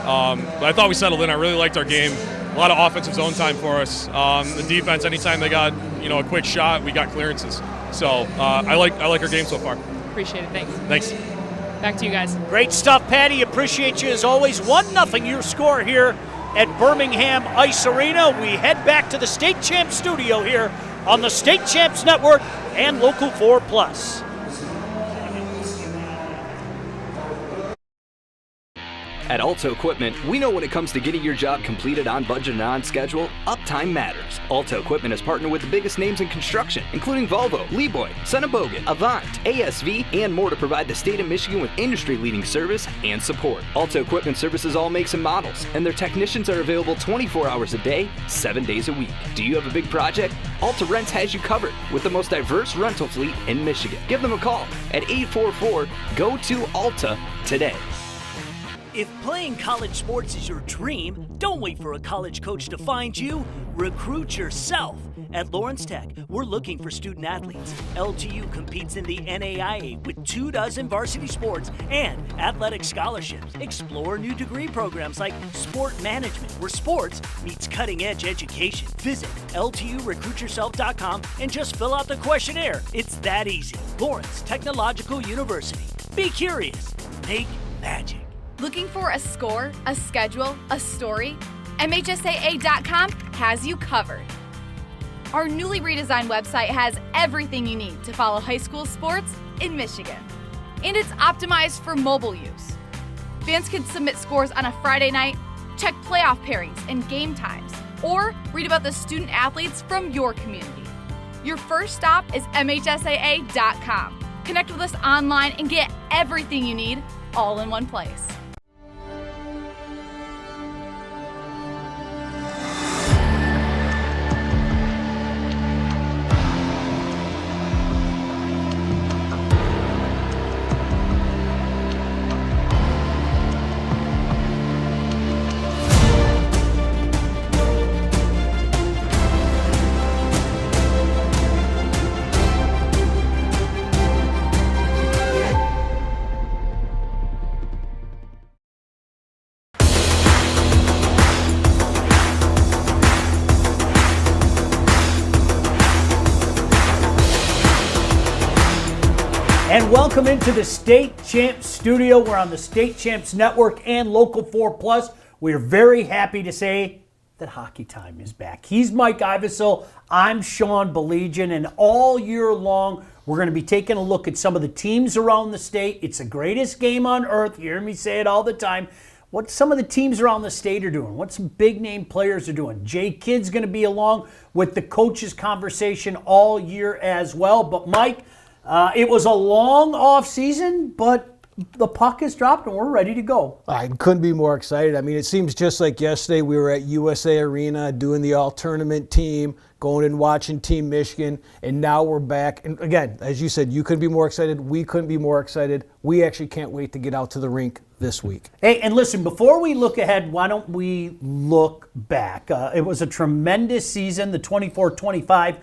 but I thought we settled in. I really liked our game. A lot of offensive zone time for us. The defense, anytime they got a quick shot, we got clearances. So I like our game so far. Appreciate it. Thanks. Thanks. Back to you guys. Great stuff, Patty. Appreciate you as always. 1-0 your score here at Birmingham Ice Arena. We head back to the State Champs studio here on the State Champs Network and Local 4+. At Alto Equipment, we know when it comes to getting your job completed on budget and on schedule, uptime matters. Alto Equipment has partnered with the biggest names in construction, including Volvo, Lieboy, Senebogen, Avant, ASV, and more to provide the state of Michigan with industry-leading service and support. Alto Equipment services all makes and models, and their technicians are available 24 hours a day, 7 days a week. Do you have a big project? Alta Rents has you covered with the most diverse rental fleet in Michigan. Give them a call at 844-GO-TO-ALTA today. If playing college sports is your dream, don't wait for a college coach to find you. Recruit yourself. At Lawrence Tech, we're looking for student athletes. LTU competes in the NAIA with 24 varsity sports and athletic scholarships. Explore new degree programs like sport management, where sports meets cutting-edge education. Visit LTURecruitYourself.com and just fill out the questionnaire. It's that easy. Lawrence Technological University. Be curious. Make magic. Looking for a score, a schedule, a story? MHSAA.com has you covered. Our newly redesigned website has everything you need to follow high school sports in Michigan. And it's optimized for mobile use. Fans can submit scores on a Friday night, check playoff pairings and game times, or read about the student athletes from your community. Your first stop is MHSAA.com. Connect with us online and get everything you need all in one place. And welcome into the State Champs studio. We're on the State Champs Network and Local 4+. We're very happy to say that hockey time is back. He's Mike Ivesel. I'm Sean Belegian. And all year long, we're going to be taking a look at some of the teams around the state. It's the greatest game on earth. You hear me say it all the time. What some of the teams around the state are doing, what some big name players are doing. Jay Kidd's going to be along with the coaches conversation all year as well. But Mike, it was a long off season, but the puck is dropped and we're ready to go. I couldn't be more excited. I mean, it seems just like yesterday we were at USA Arena doing the all-tournament team, going and watching Team Michigan, and now we're back. And again, as you said, you couldn't be more excited. We couldn't be more excited. We actually can't wait to get out to the rink this week. Hey, and listen, before we look ahead, why don't we look back? It was a tremendous season, the 24-25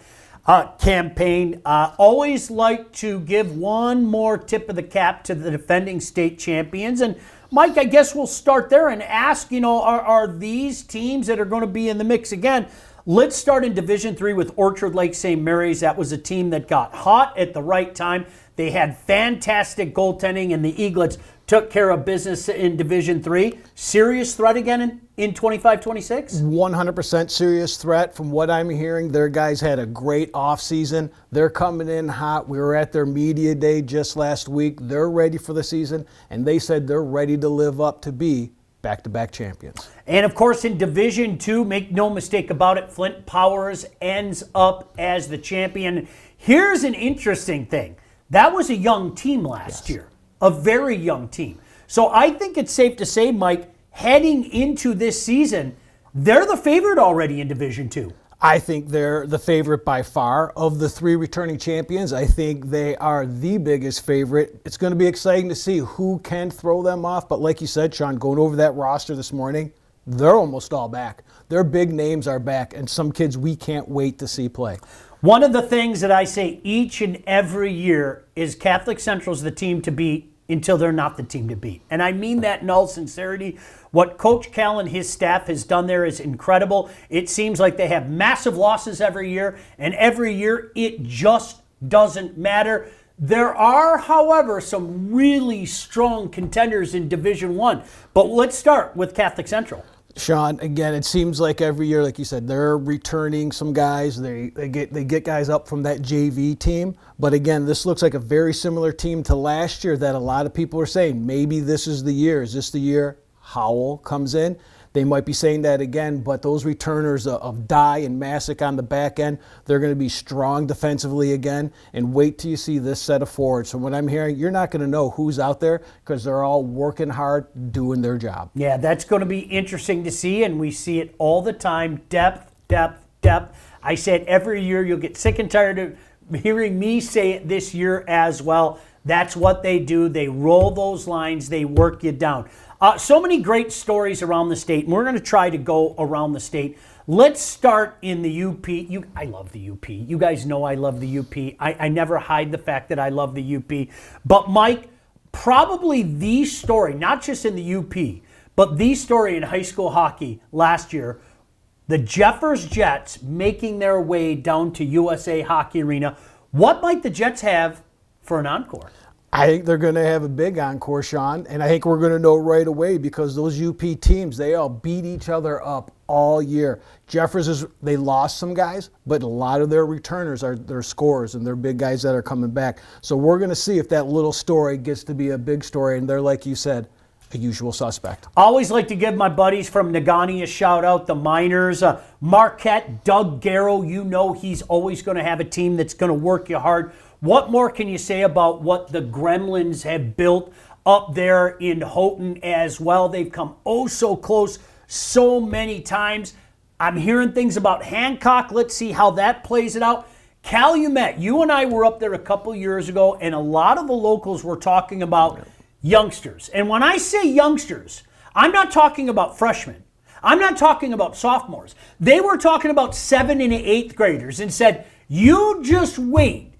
campaign. Always like to give one more tip of the cap to the defending state champions. And Mike, I guess we'll start there and ask, are these teams that are going to be in the mix again? Let's start in Division III with Orchard Lake St. Mary's. That was a team that got hot at the right time. They had fantastic goaltending, and the Eaglets took care of business in Division III. Serious threat again in 25-26? 100% serious threat. From what I'm hearing, their guys had a great offseason. They're coming in hot. We were at their media day just last week. They're ready for the season, and they said they're ready to live up to be back-to-back champions. And of course, in Division II, make no mistake about it, Flint Powers ends up as the champion. Here's an interesting thing. That was a young team last year, a very young team. So I think it's safe to say, Mike, heading into this season, they're the favorite already in Division II. I think they're the favorite by far. Of the 3 returning champions, I think they are the biggest favorite. It's going to be exciting to see who can throw them off. But like you said, Sean, going over that roster this morning, they're almost all back. Their big names are back, and some kids we can't wait to see play. One of the things that I say each and every year is Catholic Central's the team to beat until they're not the team to beat. And I mean that in all sincerity. What Coach Cal and his staff has done there is incredible. It seems like they have massive losses every year, and every year it just doesn't matter. There are, however, some really strong contenders in Division I. But let's start with Catholic Central. Sean, again, it seems like every year, like you said, they're returning some guys. They get guys up from that JV team. But again, this looks like a very similar team to last year that a lot of people are saying, maybe this is the year. Is this the year Howell comes in? They might be saying that again, but those returners of Dye and Masick on the back end, they're going to be strong defensively again. And wait till you see this set of forwards. So what I'm hearing, you're not going to know who's out there because they're all working hard, doing their job. Yeah, that's going to be interesting to see, and we see it all the time. Depth, depth, depth. I said every year, you'll get sick and tired of hearing me say it this year as well. That's what they do. They roll those lines. They work you down. So many great stories around the state, and we're going to try to go around the state. Let's start in the UP. I love the UP. You guys know I love the UP. I never hide the fact that I love the UP. But, Mike, probably the story, not just in the UP, but the story in high school hockey last year, the Jeffers Jets making their way down to USA Hockey Arena. What might the Jets have for an encore? I think they're going to have a big encore, Sean, and I think we're going to know right away because those UP teams, they all beat each other up all year. Jeffers, they lost some guys, but a lot of their returners are their scorers and they're big guys that are coming back. So we're going to see if that little story gets to be a big story, and they're, like you said, a usual suspect. Always like to give my buddies from Negaunee a shout out, the Miners. Marquette, Doug Garrow, you know he's always going to have a team that's going to work you hard. What more can you say about what the Gremlins have built up there in Houghton as well? They've come oh so close so many times. I'm hearing things about Hancock. Let's see how that plays it out. Calumet, you and I were up there a couple years ago, and a lot of the locals were talking about youngsters. And when I say youngsters, I'm not talking about freshmen. I'm not talking about sophomores. They were talking about 7th and 8th graders and said, you just wait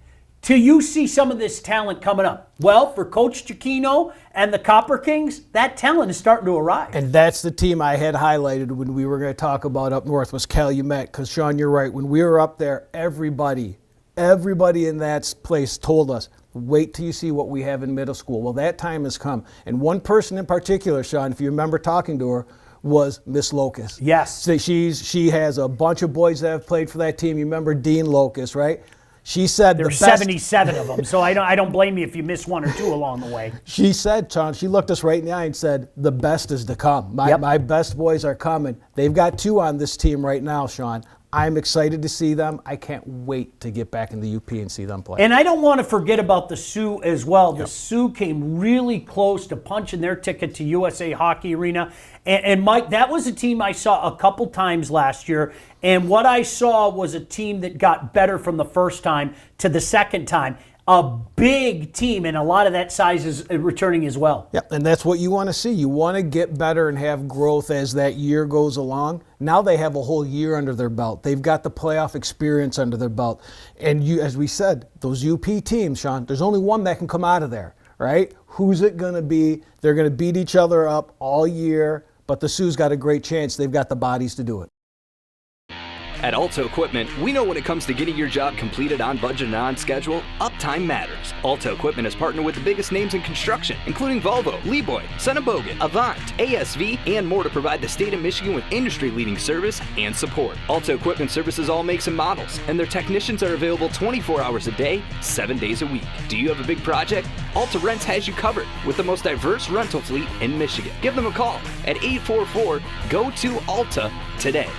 till you see some of this talent coming up. Well, for Coach Chiquino and the Copper Kings, that talent is starting to arrive. And that's the team I had highlighted when we were going to talk about up north was Calumet. Because, Sean, you're right. When we were up there, everybody in that place told us, wait till you see what we have in middle school. Well, that time has come. And one person in particular, Sean, if you remember talking to her, was Miss Locust. Yes. So she has a bunch of boys that have played for that team. You remember Dean Locust, right? She said there's 77 of them, so I don't blame you if you miss one or two along the way. She said, Sean, she looked us right in the eye and said, the best is to come. My best boys are coming. They've got 2 on this team right now, Sean. I'm excited to see them. I can't wait to get back in the UP and see them play. And I don't want to forget about the Sioux as well. The Sioux came really close to punching their ticket to USA Hockey Arena. And Mike, that was a team I saw a couple times last year. And what I saw was a team that got better from the first time to the second time. A big team, and a lot of that size is returning as well. Yeah, and that's what you want to see. You want to get better and have growth as that year goes along. Now they have a whole year under their belt. They've got the playoff experience under their belt. And you, as we said, those UP teams, Sean, there's only one that can come out of there, right? Who's it going to be? They're going to beat each other up all year, but the Sioux's got a great chance. They've got the bodies to do it. At Alto Equipment, we know when it comes to getting your job completed on budget and on schedule, uptime matters. Alto Equipment has partnered with the biggest names in construction, including Volvo, Lieboy, Sennebogen, Avant, ASV, and more to provide the state of Michigan with industry-leading service and support. Alto Equipment services all makes and models, and their technicians are available 24 hours a day, 7 days a week. Do you have a big project? Alta Rents has you covered with the most diverse rental fleet in Michigan. Give them a call at 844-GO-TO-ALTA today.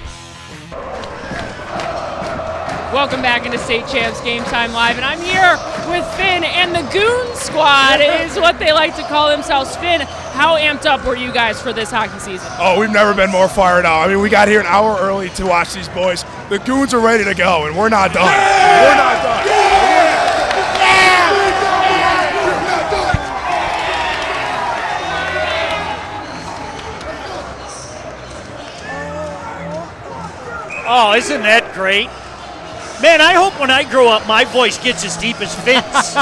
Welcome back into State Champs Game Time Live, and I'm here with Finn and the Goon Squad is what they like to call themselves. Finn, how amped up were you guys for this hockey season? Oh, we've never been more fired up. I mean, we got here an hour early to watch these boys. The Goons are ready to go, and we're not done. Yeah! We're not done. Oh, isn't that great? Man, I hope when I grow up, my voice gets as deep as Finn's.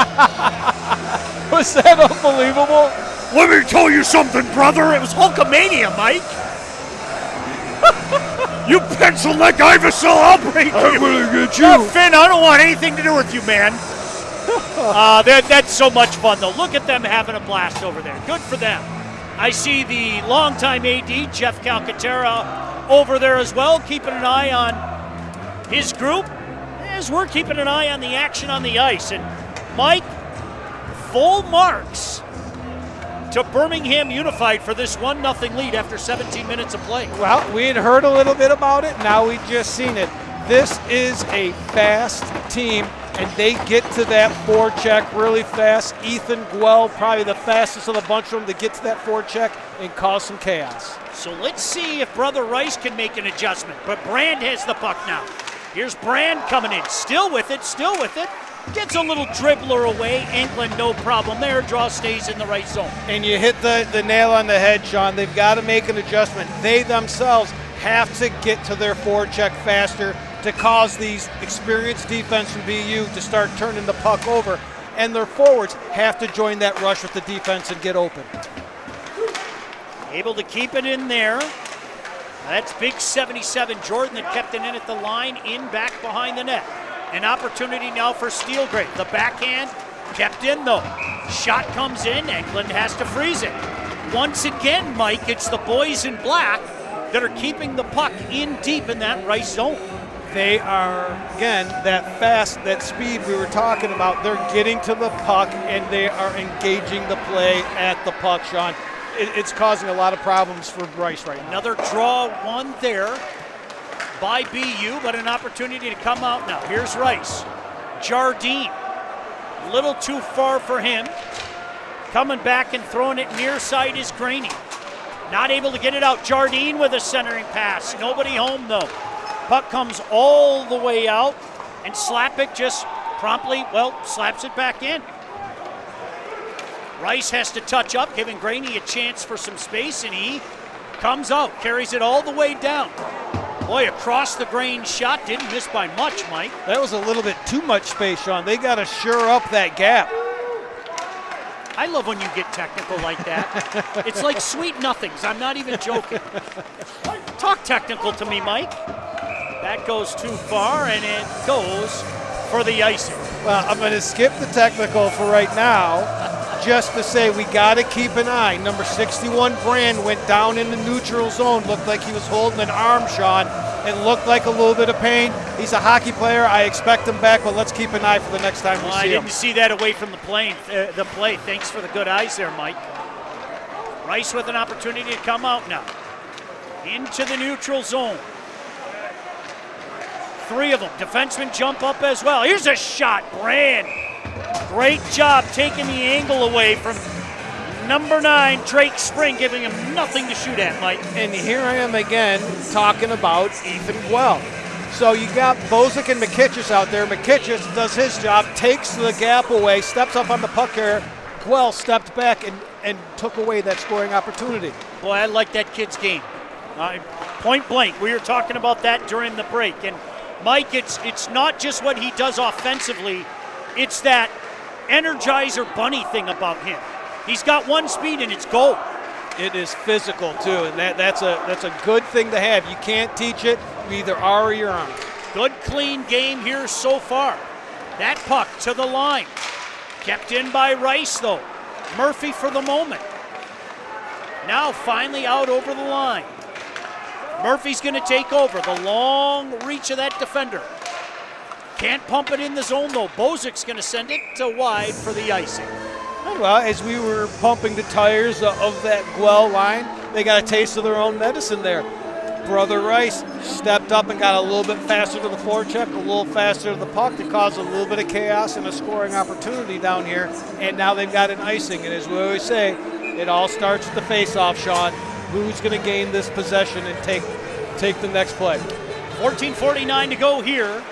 Was that unbelievable? Let me tell you something, brother. It was Hulkamania, Mike. You pencil neck Iverson, I'll break you. I'm gonna get you. No, Finn, I don't want anything to do with you, man. That's so much fun, though. Look at them having a blast over there. Good for them. I see the longtime AD, Jeff Calcaterra, over there as well, keeping an eye on his group, as we're keeping an eye on the action on the ice. And Mike, full marks to Birmingham Unified for this 1-0 lead after 17 minutes of play. Well, we had heard a little bit about it. Now we've just seen it. This is a fast team, and they get to that forecheck really fast. Ethan Guell, probably the fastest of the bunch of them to get to that forecheck and cause some chaos. So let's see if Brother Rice can make an adjustment. But Brand has the puck now. Here's Brand coming in, still with it. Gets a little dribbler away. Anglin, no problem there. Draw stays in the right zone. And you hit the nail on the head, Sean. They've got to make an adjustment. They themselves have to get to their forecheck faster to cause these experienced defense from BU to start turning the puck over. And their forwards have to join that rush with the defense and get open. Able to keep it in there. That's big 77 Jordan that kept it in at the line, in back behind the net. An opportunity now for Steelgrave. The backhand kept in though. Shot comes in, England has to freeze it. Once again, Mike, it's the boys in black that are keeping the puck in deep in that right zone. They are, again, that fast, that speed we were talking about. They're getting to the puck and they are engaging the play at the puck, Sean. It's causing a lot of problems for Rice right now. Another draw one there by BU, but an opportunity to come out now. Here's Rice. Jardine, a little too far for him. Coming back and throwing it near side is Graney. Not able to get it out. Jardine with a centering pass. Nobody home though. Puck comes all the way out, and Slapik just promptly, slaps it back in. Rice has to touch up, giving Graney a chance for some space, and he comes out, carries it all the way down. Boy, across the grain shot, didn't miss by much, Mike. That was a little bit too much space, Sean. They got to shore up that gap. I love when you get technical like that. It's like sweet nothings. I'm not even joking. Talk technical to me, Mike. That goes too far, and it goes for the icing. Well, I'm going to skip the technical for right now, just to say we got to keep an eye. Number 61, Brand, went down in the neutral zone. Looked like he was holding an arm, Sean, and looked like a little bit of pain. He's a hockey player. I expect him back, but let's keep an eye for the next time we see him. I didn't see that away from the play. Thanks for the good eyes there, Mike. Rice with an opportunity to come out now. Into the neutral zone. Three of them. Defensemen jump up as well. Here's a shot. Brand. Great job taking the angle away from number 9, Drake Spring, giving him nothing to shoot at, Mike. And here I am again talking about Ethan Guell. So you got Bozic and McKitchis out there. McKitchis does his job, takes the gap away, steps up on the puck carrier. Guell stepped back and took away that scoring opportunity. Boy, I like that kid's game. Point blank, we were talking about that during the break. And Mike, it's not just what he does offensively, it's that Energizer Bunny thing about him. He's got one speed and it's goal. It is physical too, and that's a good thing to have. You can't teach it. You either are or you aren't. Good, clean game here so far. That puck to the line. Kept in by Rice, though. Murphy for the moment. Now finally out over the line. Murphy's going to take over. The long reach of that defender. Can't pump it in the zone, though. Bozik's going to send it to wide for the icing. Well, as we were pumping the tires of that Guel line, they got a taste of their own medicine there. Brother Rice stepped up and got a little bit faster to the forecheck, a little faster to the puck to cause a little bit of chaos and a scoring opportunity down here. And now they've got an icing. And as we always say, it all starts with the face-off, Sean. Who's going to gain this possession and take the next play? 14:49 to go here.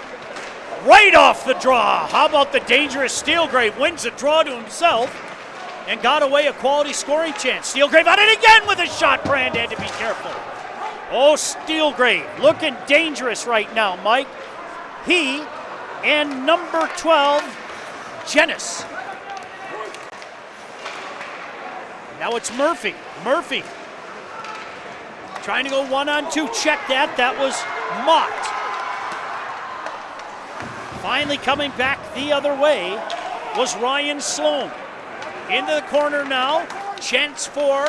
Right off the draw. How about the dangerous Steelgrave? Wins the draw to himself and got away a quality scoring chance. Steelgrave on it again with a shot. Brand had to be careful. Oh, Steelgrave looking dangerous right now, Mike. He and number 12, Jenis. Now it's Murphy. Murphy trying to go 1-on-2. Check that. That was Mott. Finally coming back the other way was Ryan Sloan. Into the corner now. Chance for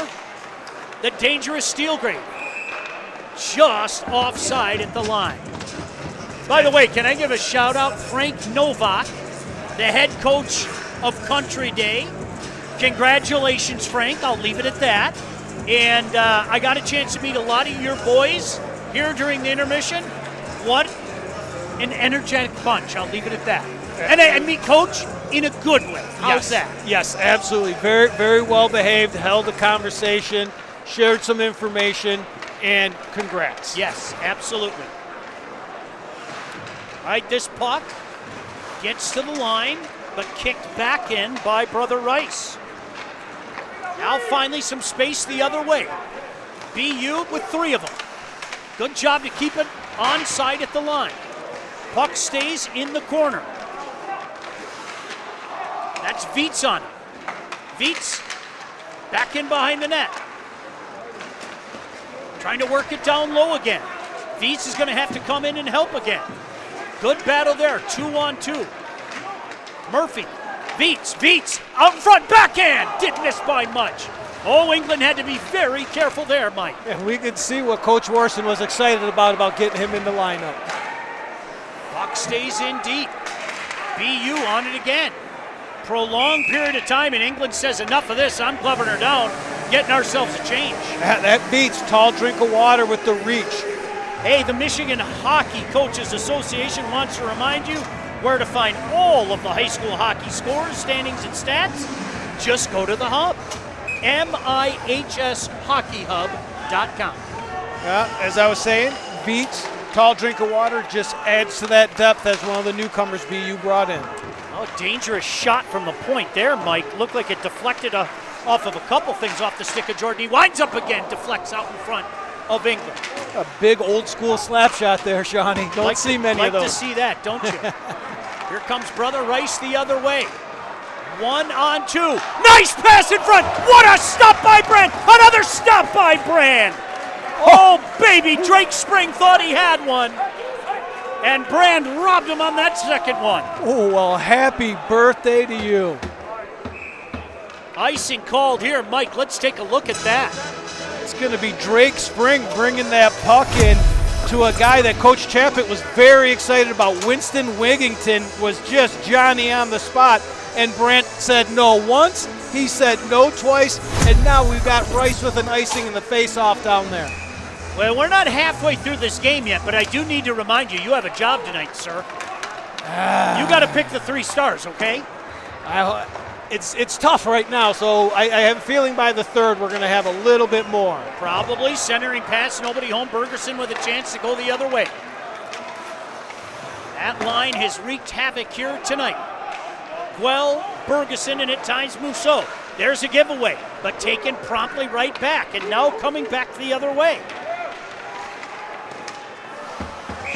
the dangerous Steelgrave. Just offside at the line. By the way, can I give a shout out? Frank Novak, the head coach of Country Day. Congratulations, Frank. I'll leave it at that. And I got a chance to meet a lot of your boys here during the intermission. What an energetic bunch. I'll leave it at that. And meet Coach in a good way. How's that? Yes, absolutely. Very, very well behaved, held a conversation, shared some information, and congrats. Yes, absolutely. All right, this puck gets to the line, but kicked back in by Brother Rice. Now finally some space the other way. BU with 3 of them. Good job to keep it onside at the line. Puck stays in the corner. That's Viets on it. Viets back in behind the net. Trying to work it down low again. Viets is going to have to come in and help again. Good battle there, 2-on-2. Murphy, Viets, out in front, backhand, didn't miss by much. Oh, England had to be very careful there, Mike. And we could see what Coach Warson was excited about getting him in the lineup. Puck stays in deep. BU on it again. Prolonged period of time, and England says enough of this. I'm gloving her down, getting ourselves a change. That beats tall drink of water with the reach. Hey, the Michigan Hockey Coaches Association wants to remind you where to find all of the high school hockey scores, standings, and stats. Just go to the hub, mihshockeyhub.com. Yeah, as I was saying, beats, tall drink of water just adds to that depth as one of the newcomers BU brought in. Oh, dangerous shot from the point there, Mike. Looked like it deflected off of a couple things off the stick of Jordan. He winds up again, deflects out in front of England. A big old school slap shot there, Shawnee. Don't see many of those. Like to see that, don't you? Here comes Brother Rice the other way. 1-on-2. Nice pass in front. What a stop by Brand. Another stop by Brand. Oh, baby. Drake Spring thought he had one. And Brand robbed him on that second one. Oh, well, happy birthday to you. Icing called here. Mike, let's take a look at that. It's going to be Drake Spring bringing that puck in to a guy that Coach Chappett was very excited about. Winston Wigington was just Johnny on the spot. And Brant said no once, he said no twice, and now we've got Rice with an icing in the face-off down there. Well, we're not halfway through this game yet, but I do need to remind you, you have a job tonight, sir. You got to pick the 3 stars, okay? It's tough right now, so I have a feeling by the 3rd we're going to have a little bit more. Probably centering pass, nobody home. Bergerson with a chance to go the other way. That line has wreaked havoc here tonight. Guel, Bergerson, and at times Mousseau. There's a giveaway, but taken promptly right back, and now coming back the other way.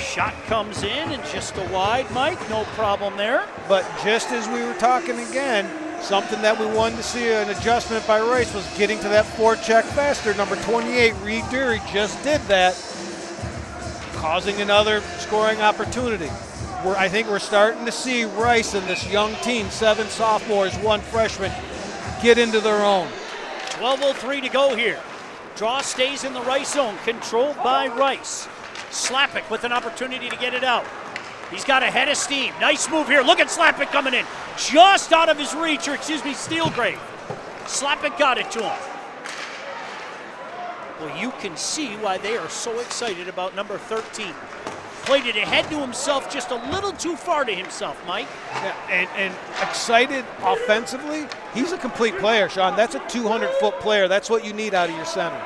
Shot comes in and just a wide, Mike. No problem there. But just as we were talking again, something that we wanted to see an adjustment by Rice was getting to that forecheck faster. Number 28, Reed Dury, just did that. causing another scoring opportunity. I think we're starting to see Rice and this young team, 7 sophomores, 1 freshman, get into their own. 12:03 to go here. Draw stays in the Rice zone, controlled by Rice. Slappick with an opportunity to get it out. He's got a head of steam. Nice move here. Look at Slappick coming in. Just out of his reach, or Steelgrave. Slappick got it to him. Well, you can see why they are so excited about number 13. Played it ahead to himself, just a little too far to himself, Mike. Yeah, and excited offensively. He's a complete player, Sean. That's a 200-foot player. That's what you need out of your center.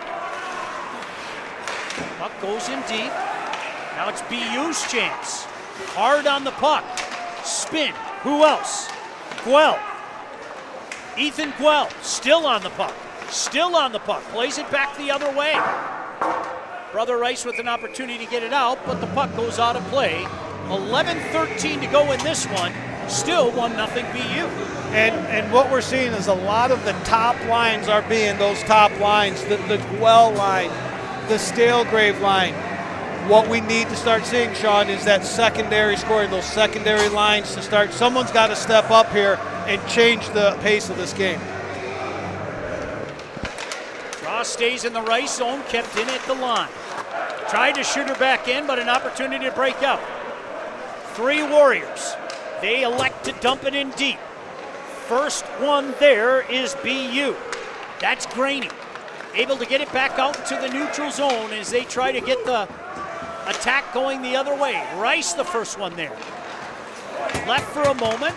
Puck goes in deep. Now it's BU's chance. Hard on the puck. Spin. Who else? Guell. Ethan Guell still on the puck. Still on the puck. Plays it back the other way. Brother Rice with an opportunity to get it out, but the puck goes out of play. 11:13 to go in this one. Still 1-0 BU. And what we're seeing is a lot of the top lines are being those top lines. The Guell line, the Steelgrave line. What we need to start seeing, Sean, is that secondary scoring, those secondary lines to start. Someone's got to step up here and change the pace of this game. Draw stays in the Rice zone, kept in at the line. Tried to shoot her back in, but an opportunity to break out. 3 Warriors. They elect to dump it in deep. First one there is BU. That's Graney. Able to get it back out into the neutral zone as they try to get the attack going the other way. Rice the first one there. Left for a moment.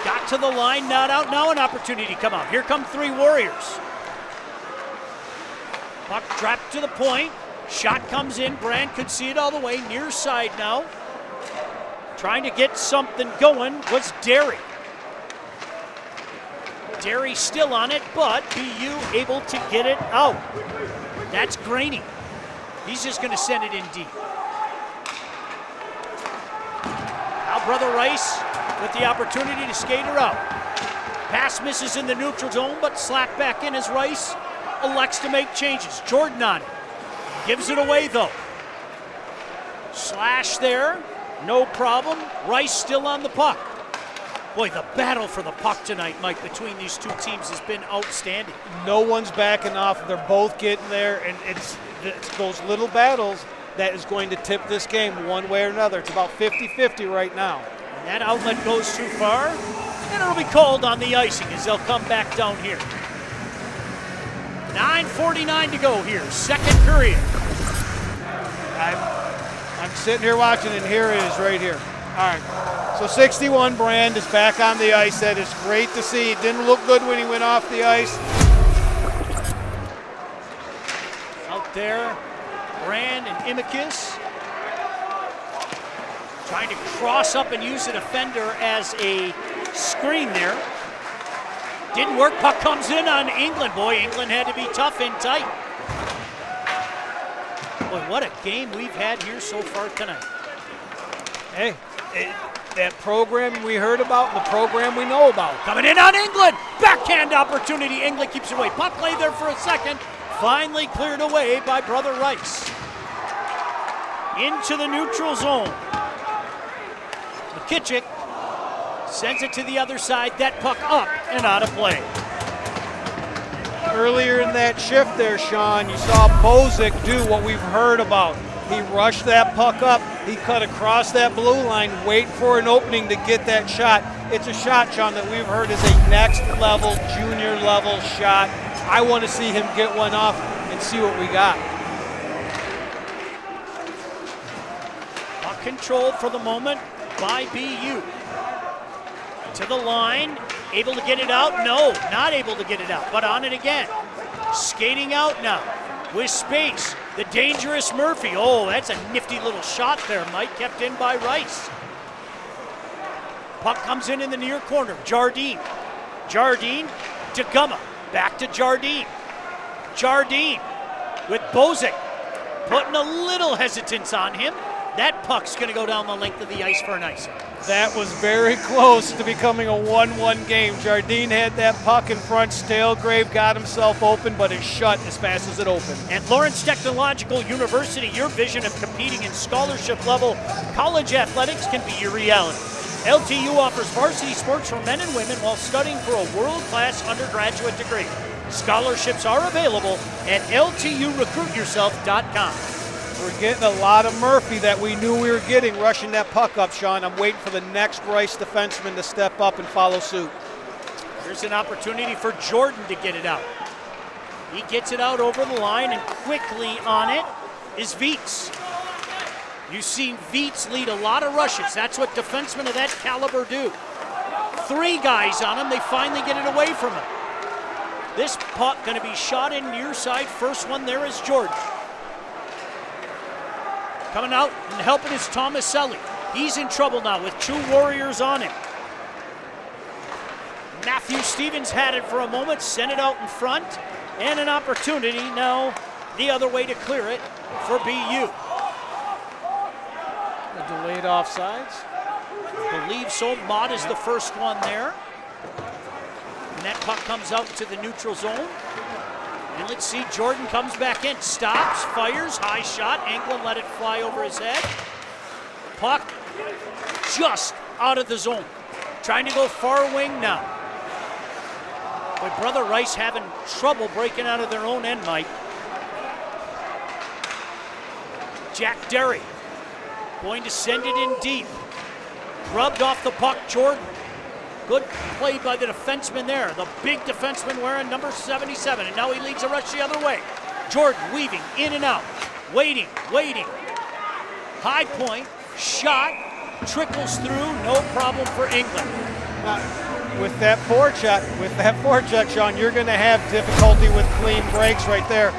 Got to the line, not out. Now an opportunity to come out. Here come 3 Warriors. Puck trapped to the point. Shot comes in. Brand could see it all the way. Near side now. Trying to get something going was Derry. Derry still on it, but BU able to get it out. That's Graney. He's just going to send it in deep. Now Brother Rice with the opportunity to skate her out. Pass misses in the neutral zone, but slapped back in as Rice elects to make changes. Jordan on it. Gives it away though. Slash there. No problem. Rice still on the puck. Boy, the battle for the puck tonight, Mike, between these two teams has been outstanding. No one's backing off. They're both getting there, and it's those little battles that is going to tip this game one way or another. It's about 50-50 right now. And that outlet goes too far, and it'll be called on the icing as they'll come back down here. 9:49 to go here, second period. I'm sitting here watching, and here it is right here. All right, so 61 Brand is back on the ice. That is great to see. It didn't look good when he went off the ice. Out there, Brand and Imicus trying to cross up and use a defender as a screen there. Didn't work. Puck comes in on England. Boy, England had to be tough and tight. Boy, what a game we've had here so far tonight. Hey, that program we heard about, the program we know about. Coming in on England. Backhand opportunity. England keeps it away. Puck lay there for a second. Finally cleared away by Brother Rice. Into the neutral zone. McKitchick sends it to the other side. That puck up and out of play. Earlier in that shift there, Sean, you saw Bozic do what we've heard about. He rushed that puck up. He cut across that blue line, wait for an opening to get that shot. It's a shot, Sean, that we've heard is a next level, junior level shot. I want to see him get one off and see what we got. Puck controlled for the moment by BU. To the line, able to get it out? No, not able to get it out, but on it again. Skating out now with space. The dangerous Murphy. Oh, that's a nifty little shot there, Mike, kept in by Rice. Puck comes in the near corner. Jardine to Gumma. Back to Jardine. Jardine with Bozic. Putting a little hesitance on him. That puck's going to go down the length of the ice for an icing. That was very close to becoming a 1-1 game. Jardine had that puck in front. Stalegrave got himself open, but it shut as fast as it opened. At Lawrence Technological University, your vision of competing in scholarship-level college athletics can be your reality. LTU offers varsity sports for men and women while studying for a world-class undergraduate degree. Scholarships are available at lturecruityourself.com. We're getting a lot of Murphy that we knew we were getting, rushing that puck up, Sean. I'm waiting for the next Rice defenseman to step up and follow suit. Here's an opportunity for Jordan to get it out. He gets it out over the line, and quickly on it is Viets. You've seen Viets lead a lot of rushes. That's what defensemen of that caliber do. 3 guys on him. They finally get it away from him. This puck going to be shot in near side. First one there is Jordan. Coming out and helping is Tomaselli. He's in trouble now with 2 Warriors on him. Matthew Stevens had it for a moment, sent it out in front, and an opportunity now the other way to clear it for BU. The delayed offsides. Believe so. Mott is the first one there. And that puck comes out to the neutral zone. And let's see, Jordan comes back in, stops, fires, high shot. Anglin let it fly over his head. Puck just out of the zone. Trying to go far wing now. But Brother Rice having trouble breaking out of their own end, Mike. Jack Derry going to send it in deep. Rubbed off the puck, Jordan. Good play by the defenseman there. The big defenseman wearing number 77. And now he leads the rush the other way. Jordan weaving in and out. Waiting. High point. Shot. Trickles through. No problem for England. With that forecheck, Sean, you're going to have difficulty with clean breaks right there.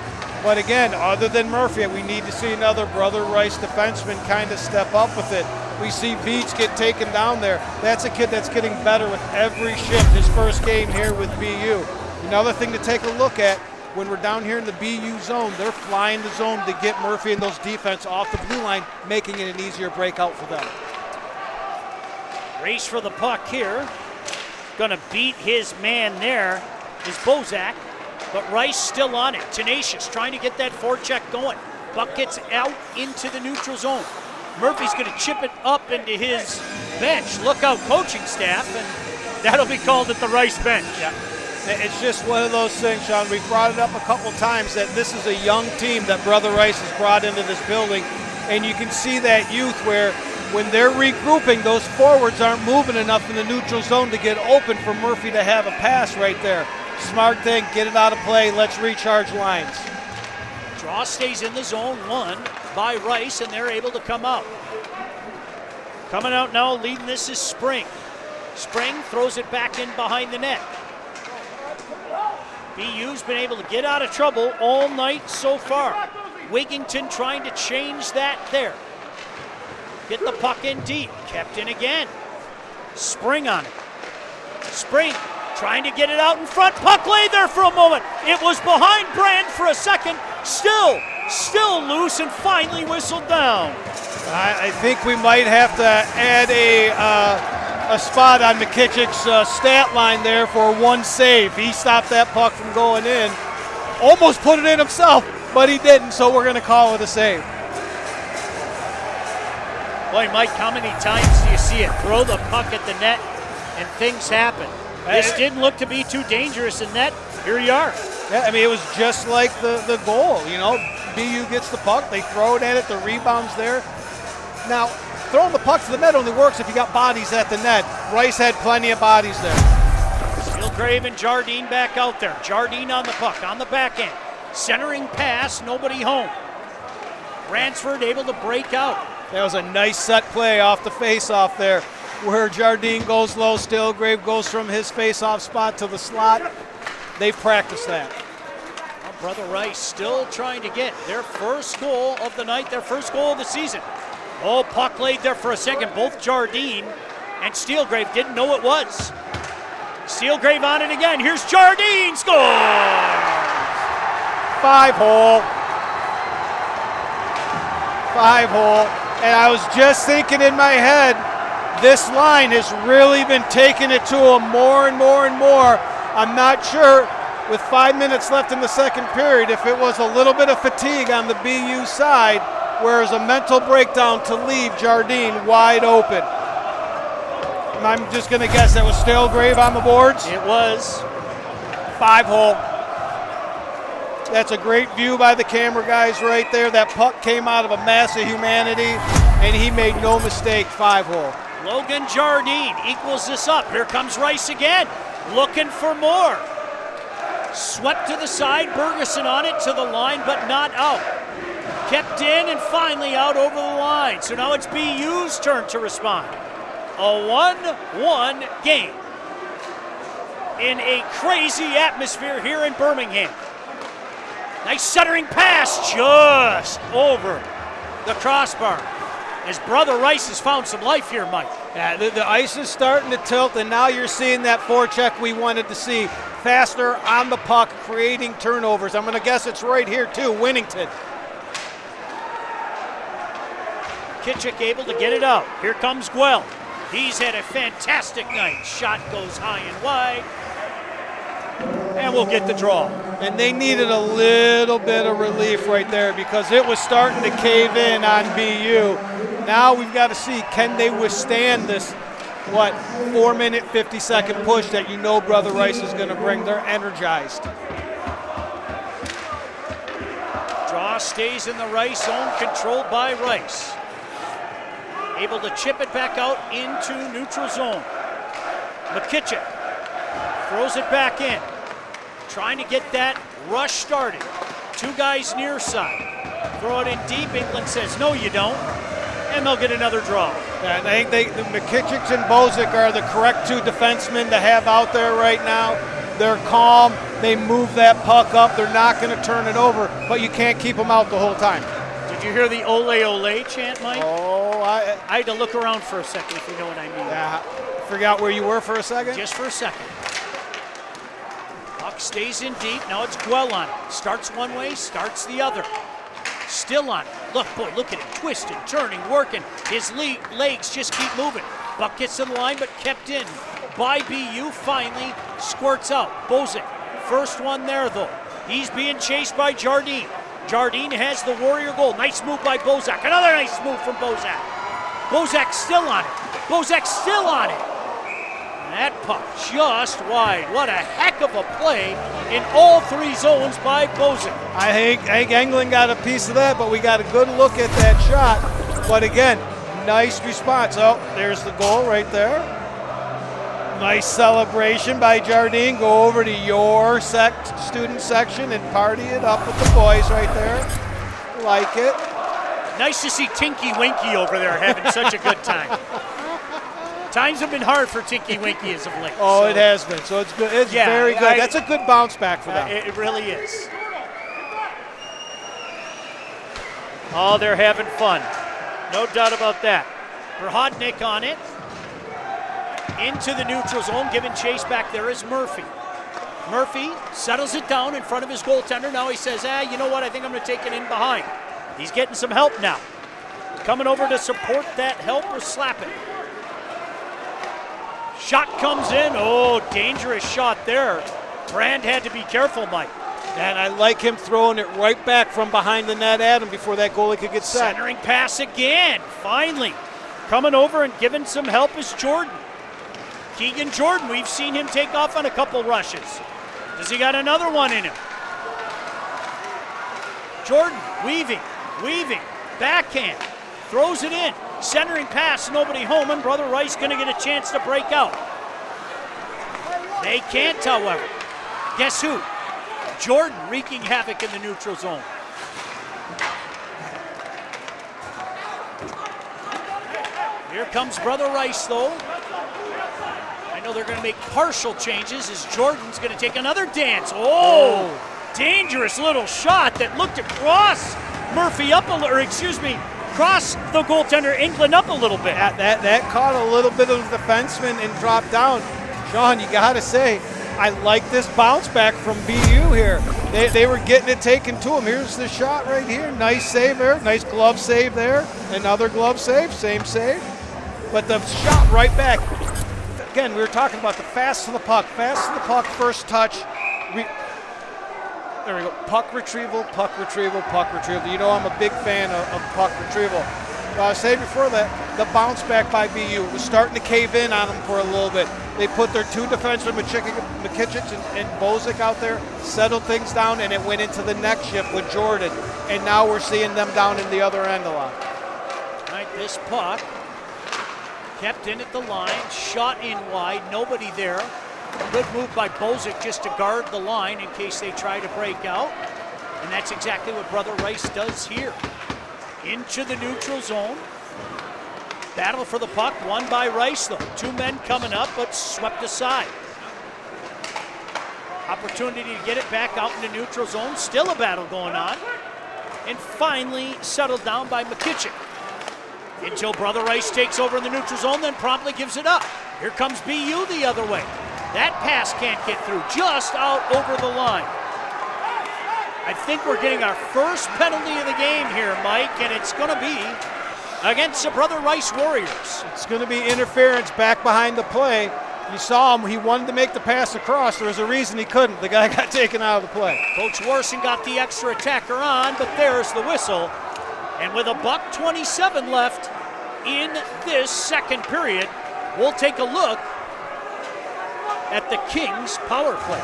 But again, other than Murphy, we need to see another Brother Rice defenseman kind of step up with it. We see Viets get taken down there. That's a kid that's getting better with every shift. His first game here with BU. Another thing to take a look at, when we're down here in the BU zone, they're flying the zone to get Murphy and those defense off the blue line, making it an easier breakout for them. Race for the puck here. Gonna beat his man there is Bozak, but Rice still on it. Tenacious, trying to get that forecheck going. Puck gets out into the neutral zone. Murphy's going to chip it up into his bench. Look out, coaching staff, and that'll be called at the Rice bench. Yeah. It's just one of those things, Sean. We've brought it up a couple times that this is a young team that Brother Rice has brought into this building, and you can see that youth where when they're regrouping, those forwards aren't moving enough in the neutral zone to get open for Murphy to have a pass right there. Smart thing, get it out of play, let's recharge lines. Draw stays in the zone, won by Rice, and they're able to come out. Coming out now, leading this is Spring. Spring throws it back in behind the net. BU's been able to get out of trouble all night so far. Wigington trying to change that there. Get the puck in deep, kept in again. Spring on it. Spring trying to get it out in front. Puck laid there for a moment. It was behind Brand for a second. Still loose and finally whistled down. I think we might have to add a spot on McKittrick's stat line there for one save. He stopped that puck from going in. Almost put it in himself, but he didn't, so we're going to call it a save. Boy, Mike, how many times do you see it? Throw the puck at the net and things happen. This didn't look to be too dangerous in net. Here you are. Yeah, I mean, it was just like the goal, you know. BU gets the puck, they throw it at it, the rebound's there. Now, throwing the puck to the net only works if you got bodies at the net. Rice had plenty of bodies there. Steelgrave and Jardine back out there. Jardine on the puck, on the back end. Centering pass, nobody home. Ransford able to break out. That was a nice set play off the face-off there, where Jardine goes low, Steelgrave goes from his face-off spot to the slot. They practiced that. Well, Brother Rice still trying to get their first goal of the night, their first goal of the season. Oh, puck laid there for a second. Both Jardine and Steelgrave didn't know it was. Steelgrave on it again. Here's Jardine. Score! 5-hole. 5-hole. And I was just thinking in my head, this line has really been taking it to him more and more and more. I'm not sure with 5 minutes left in the second period if it was a little bit of fatigue on the BU side, whereas a mental breakdown to leave Jardine wide open. I'm just going to guess that was Stalegrave on the boards. It was. 5-hole. That's a great view by the camera guys right there. That puck came out of a mass of humanity, and he made no mistake. 5-hole. Logan Jardine equals this up. Here comes Rice again, looking for more. Swept to the side, Bergeson on it to the line, but not out. Kept in and finally out over the line. So now it's BU's turn to respond. A 1-1 game in a crazy atmosphere here in Birmingham. Nice centering pass just over the crossbar. His brother Rice has found some life here, Mike. Yeah, the ice is starting to tilt, and now you're seeing that forecheck we wanted to see. Faster on the puck, creating turnovers. I'm going to guess it's right here, too, Winnington. Kitchik able to get it out. Here comes Guel. He's had a fantastic night. Shot goes high and wide. And we'll get the draw. And they needed a little bit of relief right there because it was starting to cave in on BU. Now we've got to see, can they withstand this, 4-minute, 50-second push that you know Brother Rice is going to bring? They're energized. Draw stays in the Rice zone, controlled by Rice. Able to chip it back out into neutral zone. McKitchick throws it back in. Trying to get that rush started. Two guys near side. Throw it in deep. England says, no, you don't. And they'll get another draw. Yeah, I think the McKitchicks and Bozic are the correct two defensemen to have out there right now. They're calm. They move that puck up. They're not going to turn it over, but you can't keep them out the whole time. Did you hear the ole ole chant, Mike? Oh, I had to look around for a second, if you know what I mean. Yeah, forgot where you were for a second? Just for a second. Puck stays in deep. Now it's Guel on it. Starts one way, starts the other. Still on it. Look at him twisting, turning, working. His legs just keep moving. Buck gets to the line, but kept in by BU. Finally squirts out. Bozic, first one there, though. He's being chased by Jardine. Jardine has the Warrior goal. Nice move by Bozak. Another nice move from Bozak. Bozak still on it. Bozak still on it. And that puck just wide. What a heck of a play in all three zones by Bozak. I think England got a piece of that, but we got a good look at that shot. But again, nice response. Oh, there's the goal right there. Nice celebration by Jardine. Go over to your student section and party it up with the boys right there. Like it. Nice to see Tinky Winky over there having such a good time. Times have been hard for Tinky Winky as of late. Oh, so. It has been. So it's good. It's very good. That's a good bounce back for them. It really is. Oh, they're having fun. No doubt about that. Verhodnik on it. Into the neutral zone, giving chase back there is Murphy. Murphy settles it down in front of his goaltender. Now he says, you know what, I think I'm going to take it in behind. He's getting some help now. Coming over to support that help or slap it. Shot comes in. Oh, dangerous shot there. Brand had to be careful, Mike. And I like him throwing it right back from behind the net at him before that goalie could get set. Centering pass again, finally. Coming over and giving some help is Jordan. Keegan Jordan, we've seen him take off on a couple rushes. Does he got another one in him? Jordan, weaving, backhand, throws it in. Centering pass, nobody home, and Brother Rice going to get a chance to break out. They can't, however. Guess who? Jordan wreaking havoc in the neutral zone. Here comes Brother Rice, though. I know they're going to make partial changes as Jordan's going to take another dance. Oh, dangerous little shot that looked across Murphy up cross the goaltender England up a little bit. That caught a little bit of the defenseman and dropped down. Sean, you got to say, I like this bounce back from BU here. They were getting it taken to them. Here's the shot right here. Nice save there. Nice glove save there. Another glove save. Same save. but the shot right back. Again, we were talking about the fast to the puck, first touch. There we go. Puck retrieval, puck retrieval, puck retrieval. You know I'm a big fan of puck retrieval. But I was saying before that, the bounce back by BU was starting to cave in on them for a little bit. They put their two defensemen, McKitchich and Bozic out there, settled things down, and it went into the next shift with Jordan. And now we're seeing them down in the other end a lot. All right, this puck kept in at the line, shot in wide, nobody there. Good move by Bozic just to guard the line in case they try to break out. And that's exactly what Brother Rice does here. Into the neutral zone. Battle for the puck, won by Rice though. Two men coming up, but swept aside. Opportunity to get it back out in the neutral zone. Still a battle going on. And finally settled down by McKitchik. Until Brother Rice takes over in the neutral zone, then promptly gives it up. Here comes BU the other way. That pass can't get through, just out over the line. I think we're getting our first penalty of the game here, Mike, and it's going to be against the Brother Rice Warriors. It's going to be interference back behind the play. You saw him, he wanted to make the pass across. There was a reason he couldn't. The guy got taken out of the play. Coach Warson got the extra attacker on, but there's the whistle. And with $1:27 left in this second period, we'll take a look at the Kings power play.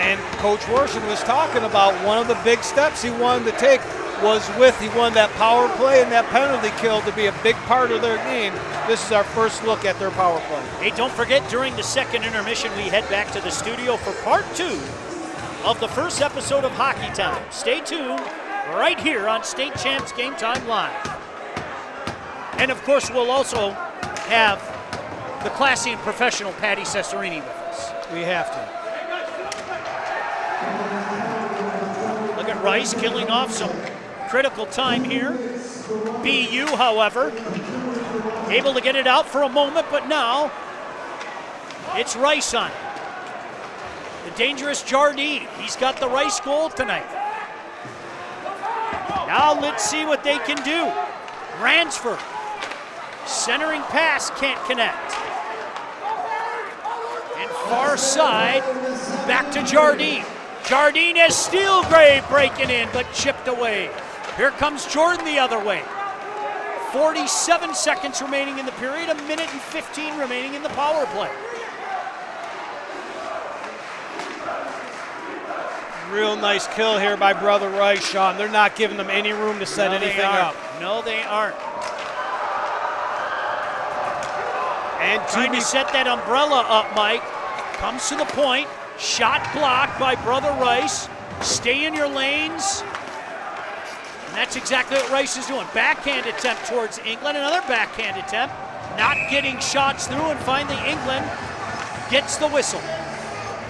And Coach Warson was talking about one of the big steps he wanted to take he wanted that power play and that penalty kill to be a big part of their game. This is our first look at their power play. Hey, don't forget, during the second intermission, we head back to the studio for part 2 of the first episode of Hockey Time. Stay tuned right here on State Champs Game Time Live. And of course, we'll also have the classy and professional Patty Cesarini with us. We have to. Look at Rice killing off some critical time here. BU, however, able to get it out for a moment, but now it's Rice on it. The dangerous Jardine. He's got the Rice goal tonight. Now let's see what they can do. Ransford. Centering pass can't connect. And far side, back to Jardine. Jardine has Steelgrave breaking in, but chipped away. Here comes Jordan the other way. 47 seconds remaining in the period, 1:15 remaining in the power play. Real nice kill here by Brother Rice, Sean. They're not giving them any room to set anything up. No, they aren't. And trying to set that umbrella up, Mike. Comes to the point. Shot blocked by Brother Rice. Stay in your lanes. And that's exactly what Rice is doing. Backhand attempt towards England. Another backhand attempt. Not getting shots through, and finally England gets the whistle.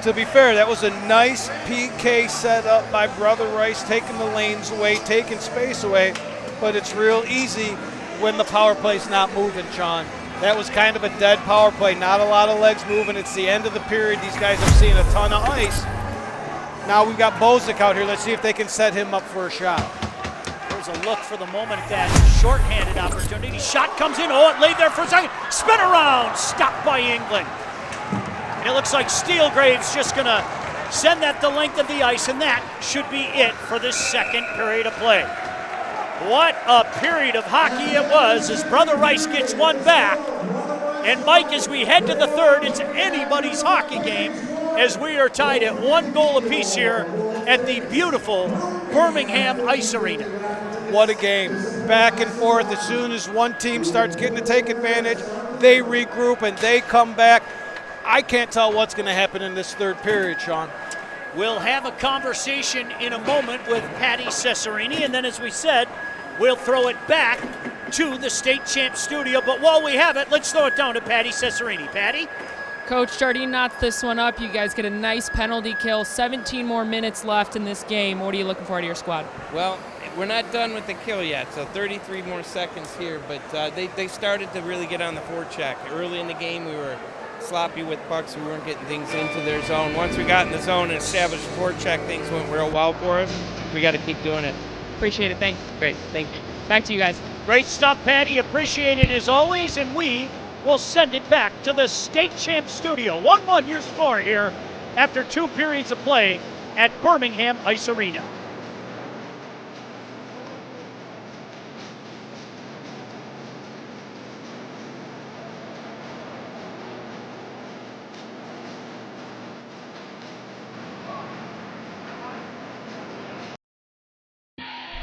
To be fair, that was a nice PK set up by Brother Rice, taking the lanes away, taking space away. But it's real easy when the power play's not moving, Sean. That was kind of a dead power play. Not a lot of legs moving. It's the end of the period. These guys have seen a ton of ice. Now we've got Bozic out here. Let's see if they can set him up for a shot. There's a look for the moment at that shorthanded opportunity. Shot comes in. Oh, it laid there for a second. Spin around. Stopped by England. And it looks like Steelgrave's just going to send that the length of the ice, and that should be it for this second period of play. What a period of hockey it was as Brother Rice gets one back. And Mike, as we head to the third, it's anybody's hockey game as we are tied at 1 goal apiece here at the beautiful Birmingham Ice Arena. What a game. Back and forth. As soon as one team starts getting to take advantage, they regroup and they come back. I can't tell what's going to happen in this third period, Sean. We'll have a conversation in a moment with Patty Cesarini, and then, as we said, we'll throw it back to the State Champs studio. But while we have it, let's throw it down to Patty Cesarini. Patty? Coach Jardine knots this one up. You guys get a nice penalty kill. 17 more minutes left in this game. What are you looking for out of your squad? Well, we're not done with the kill yet, so 33 more seconds here. But they started to really get on the forecheck. Early in the game, we were sloppy with pucks. We weren't getting things into their zone. Once we got in the zone and established the forecheck, things went real well for us. We got to keep doing it. Appreciate it. Thanks. Great. Thank you. Back to you guys. Great stuff, Patty. Appreciate it as always, and we will send it back to the State Champs studio. 1-1 your score here after 2 periods of play at Birmingham Ice Arena.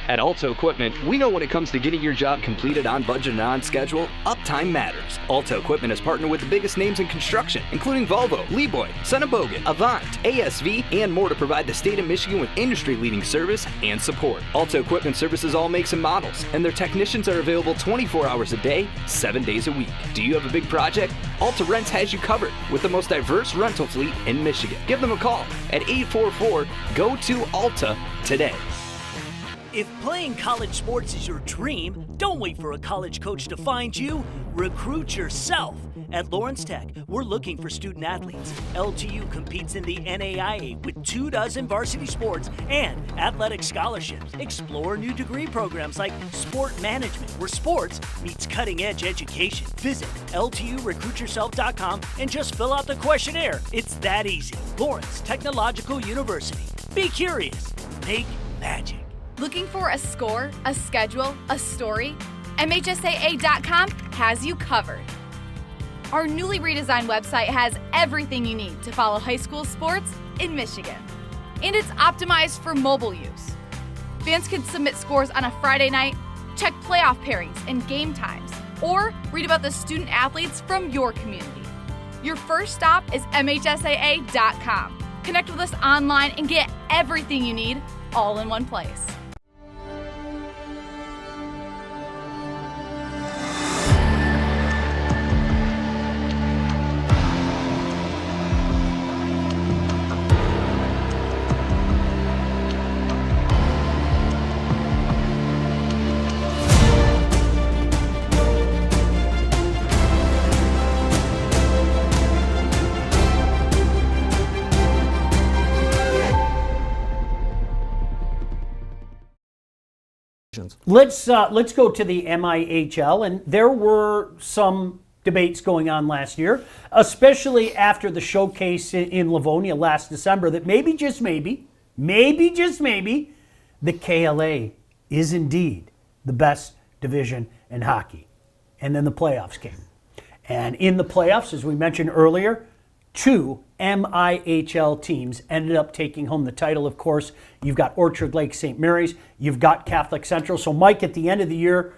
At Alto Equipment, we know when it comes to getting your job completed on budget and on schedule, uptime matters. Alto Equipment has partnered with the biggest names in construction, including Volvo, Leeboy, Sonneborn, Avant, ASV, and more to provide the state of Michigan with industry-leading service and support. Alto Equipment services all makes and models, and their technicians are available 24 hours a day, 7 days a week. Do you have a big project? Alta Rents has you covered with the most diverse rental fleet in Michigan. Give them a call at 844-GO-TO-ALTA today. If playing college sports is your dream, don't wait for a college coach to find you. Recruit yourself. At Lawrence Tech, we're looking for student athletes. LTU competes in the NAIA with 24 varsity sports and athletic scholarships. Explore new degree programs like sport management, where sports meets cutting-edge education. Visit LTURecruitYourself.com and just fill out the questionnaire. It's that easy. Lawrence Technological University. Be curious. Make magic. Looking for a score, a schedule, a story? MHSAA.com has you covered. Our newly redesigned website has everything you need to follow high school sports in Michigan. And it's optimized for mobile use. Fans can submit scores on a Friday night, check playoff pairings and game times, or read about the student athletes from your community. Your first stop is MHSAA.com. Connect with us online and get everything you need all in one place. Let's go to the MIHL, and there were some debates going on last year, especially after the showcase in Livonia last December, that maybe, just maybe, the KLA is indeed the best division in hockey. And then the playoffs came. And in the playoffs, as we mentioned earlier, 2 MIHL teams ended up taking home the title. Of course, you've got Orchard Lake St. Mary's, you've got Catholic Central. So, Mike, at the end of the year,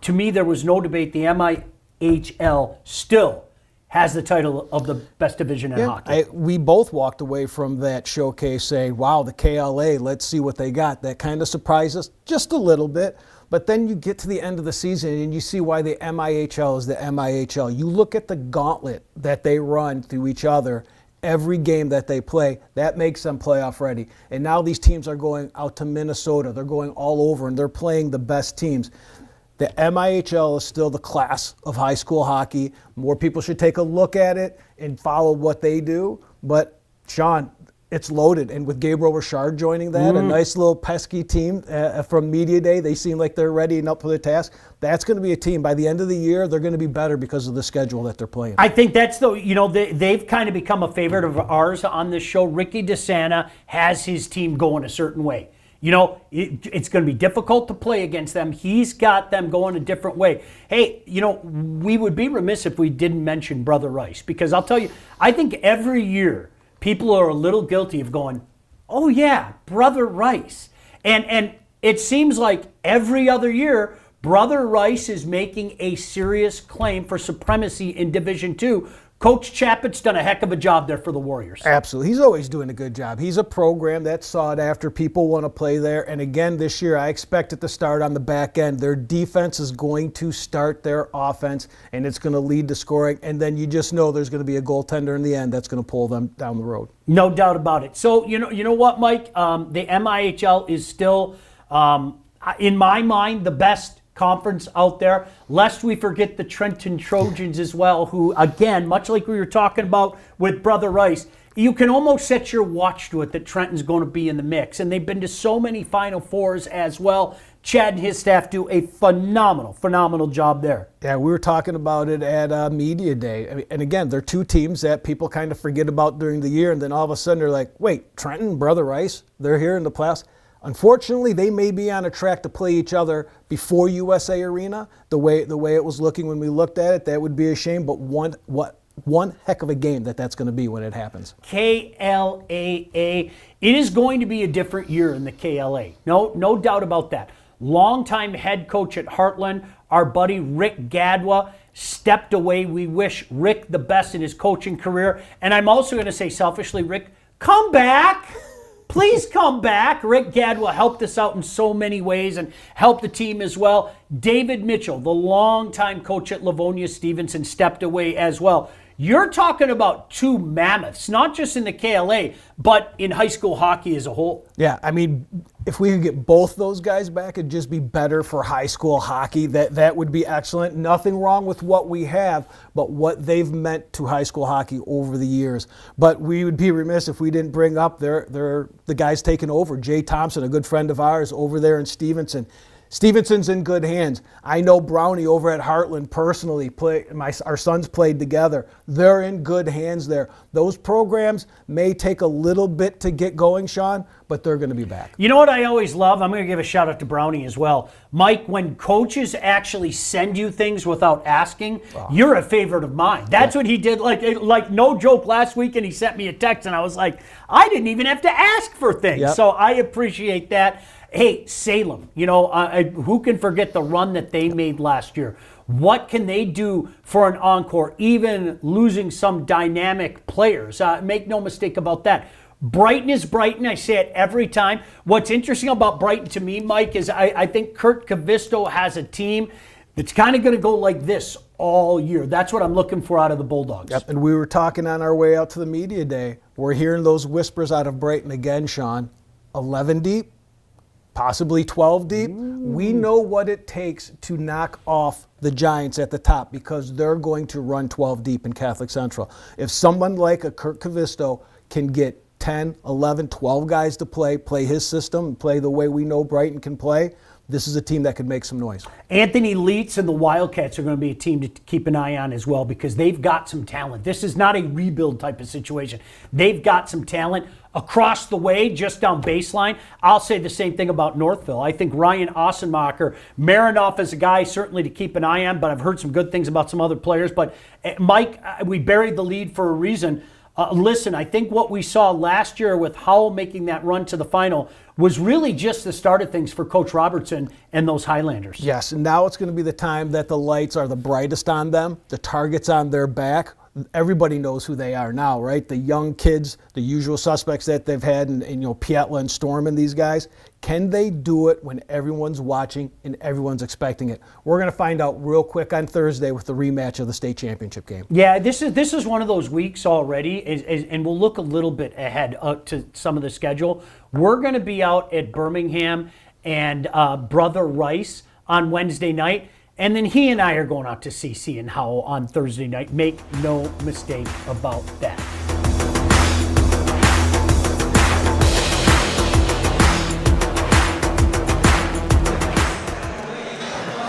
to me, there was no debate. The MIHL still has the title of the best division in hockey. We both walked away from that showcase saying, wow, the KLA, let's see what they got. That kind of surprised us just a little bit. But then you get to the end of the season and you see why the MIHL is the MIHL. You look at the gauntlet that they run through each other every game that they play. That makes them playoff ready. And now these teams are going out to Minnesota. They're going all over and they're playing the best teams. The MIHL is still the class of high school hockey. More people should take a look at it and follow what they do. But, Sean, it's loaded. And with Gabriel Richard joining that, a nice little pesky team from Media Day, they seem like they're ready and up for the task. That's going to be a team. By the end of the year, they're going to be better because of the schedule that they're playing. I think that's they've kind of become a favorite of ours on this show. Ricky DeSanta has his team going a certain way. You know, it's going to be difficult to play against them. He's got them going a different way. Hey, we would be remiss if we didn't mention Brother Rice, because I'll tell you, I think every year people are a little guilty of going, oh yeah, Brother Rice. And it seems like every other year, Brother Rice is making a serious claim for supremacy in Division II. Coach Chappett's done a heck of a job there for the Warriors. Absolutely. He's always doing a good job. He's a program that's sought after. People want to play there. And again, this year, I expect it to start on the back end. Their defense is going to start their offense, and it's going to lead to scoring. And then you just know there's going to be a goaltender in the end that's going to pull them down the road. No doubt about it. So, you know what, Mike? The MIHL is still, in my mind, the best conference out there, lest we forget the Trenton Trojans as well, who, again, much like we were talking about with Brother Rice, you can almost set your watch to it that Trenton's going to be in the mix. And they've been to so many Final Fours as well. Chad and his staff do a phenomenal job there. Yeah, we were talking about it at Media Day. I mean, and again, they're two teams that people kind of forget about during the year, and then all of a sudden they're like, wait, Trenton, Brother Rice, they're here in the playoffs. Unfortunately, they may be on a track to play each other before USA Arena. The way it was looking when we looked at it, that would be a shame, but one heck of a game that's going to be when it happens. KLAA. It is going to be a different year in the KLA. No doubt about that. Longtime head coach at Heartland, our buddy Rick Gadwa, stepped away. We wish Rick the best in his coaching career. And I'm also going to say selfishly, Rick, come back. Please come back. Rick Gadwa helped us out in so many ways and helped the team as well. David Mitchell, the longtime coach at Livonia Stevenson, stepped away as well. You're talking about two mammoths, not just in the KLA, but in high school hockey as a whole. Yeah, I mean, if we could get both those guys back, it'd just be better for high school hockey. That would be excellent. Nothing wrong with what we have, but what they've meant to high school hockey over the years. But we would be remiss if we didn't bring up the guys taking over. Jay Thompson, a good friend of ours over there in Stevenson. Stevenson's in good hands. I know Brownie over at Heartland personally. Our sons played together. They're in good hands there. Those programs may take a little bit to get going, Sean, but they're going to be back. You know what I always love? I'm going to give a shout out to Brownie as well. Mike, when coaches actually send you things without asking, you're a favorite of mine. That's what he did. Like no joke, last weekend he sent me a text and I was like, I didn't even have to ask for things. Yep. So I appreciate that. Hey, Salem, who can forget the run that they made last year? What can they do for an encore, even losing some dynamic players? Make no mistake about that. Brighton is Brighton. I say it every time. What's interesting about Brighton to me, Mike, is I think Kurt Kavisto has a team that's kind of going to go like this all year. That's what I'm looking for out of the Bulldogs. Yep, and we were talking on our way out to the media day. We're hearing those whispers out of Brighton again, Sean. 11 deep. Possibly 12 deep. Ooh. We know what it takes to knock off the Giants at the top because they're going to run 12 deep in Catholic Central. If someone like a Kurt Kavisto can get 10, 11, 12 guys to play his system, and play the way we know Brighton can play, this is a team that could make some noise. Anthony Leitz and the Wildcats are going to be a team to keep an eye on as well because they've got some talent. This is not a rebuild type of situation. They've got some talent. Across the way, just down baseline, I'll say the same thing about Northville. I think Ryan Ossenmacher, Marinoff is a guy certainly to keep an eye on, but I've heard some good things about some other players. But Mike, we buried the lead for a reason. Listen, I think what we saw last year with Howell making that run to the final was really just the start of things for Coach Robertson and those Highlanders. Yes, and now it's going to be the time that the lights are the brightest on them, the target's on their back. Everybody knows who they are now, right? The young kids, the usual suspects that they've had, and Pietla and Storm and these guys. Can they do it when everyone's watching and everyone's expecting it? We're going to find out real quick on Thursday with the rematch of the state championship game. Yeah, this is one of those weeks already, and we'll look a little bit ahead to some of the schedule. We're going to be out at Birmingham and Brother Rice on Wednesday night. And then he and I are going out to CC and Howell on Thursday night. Make no mistake about that.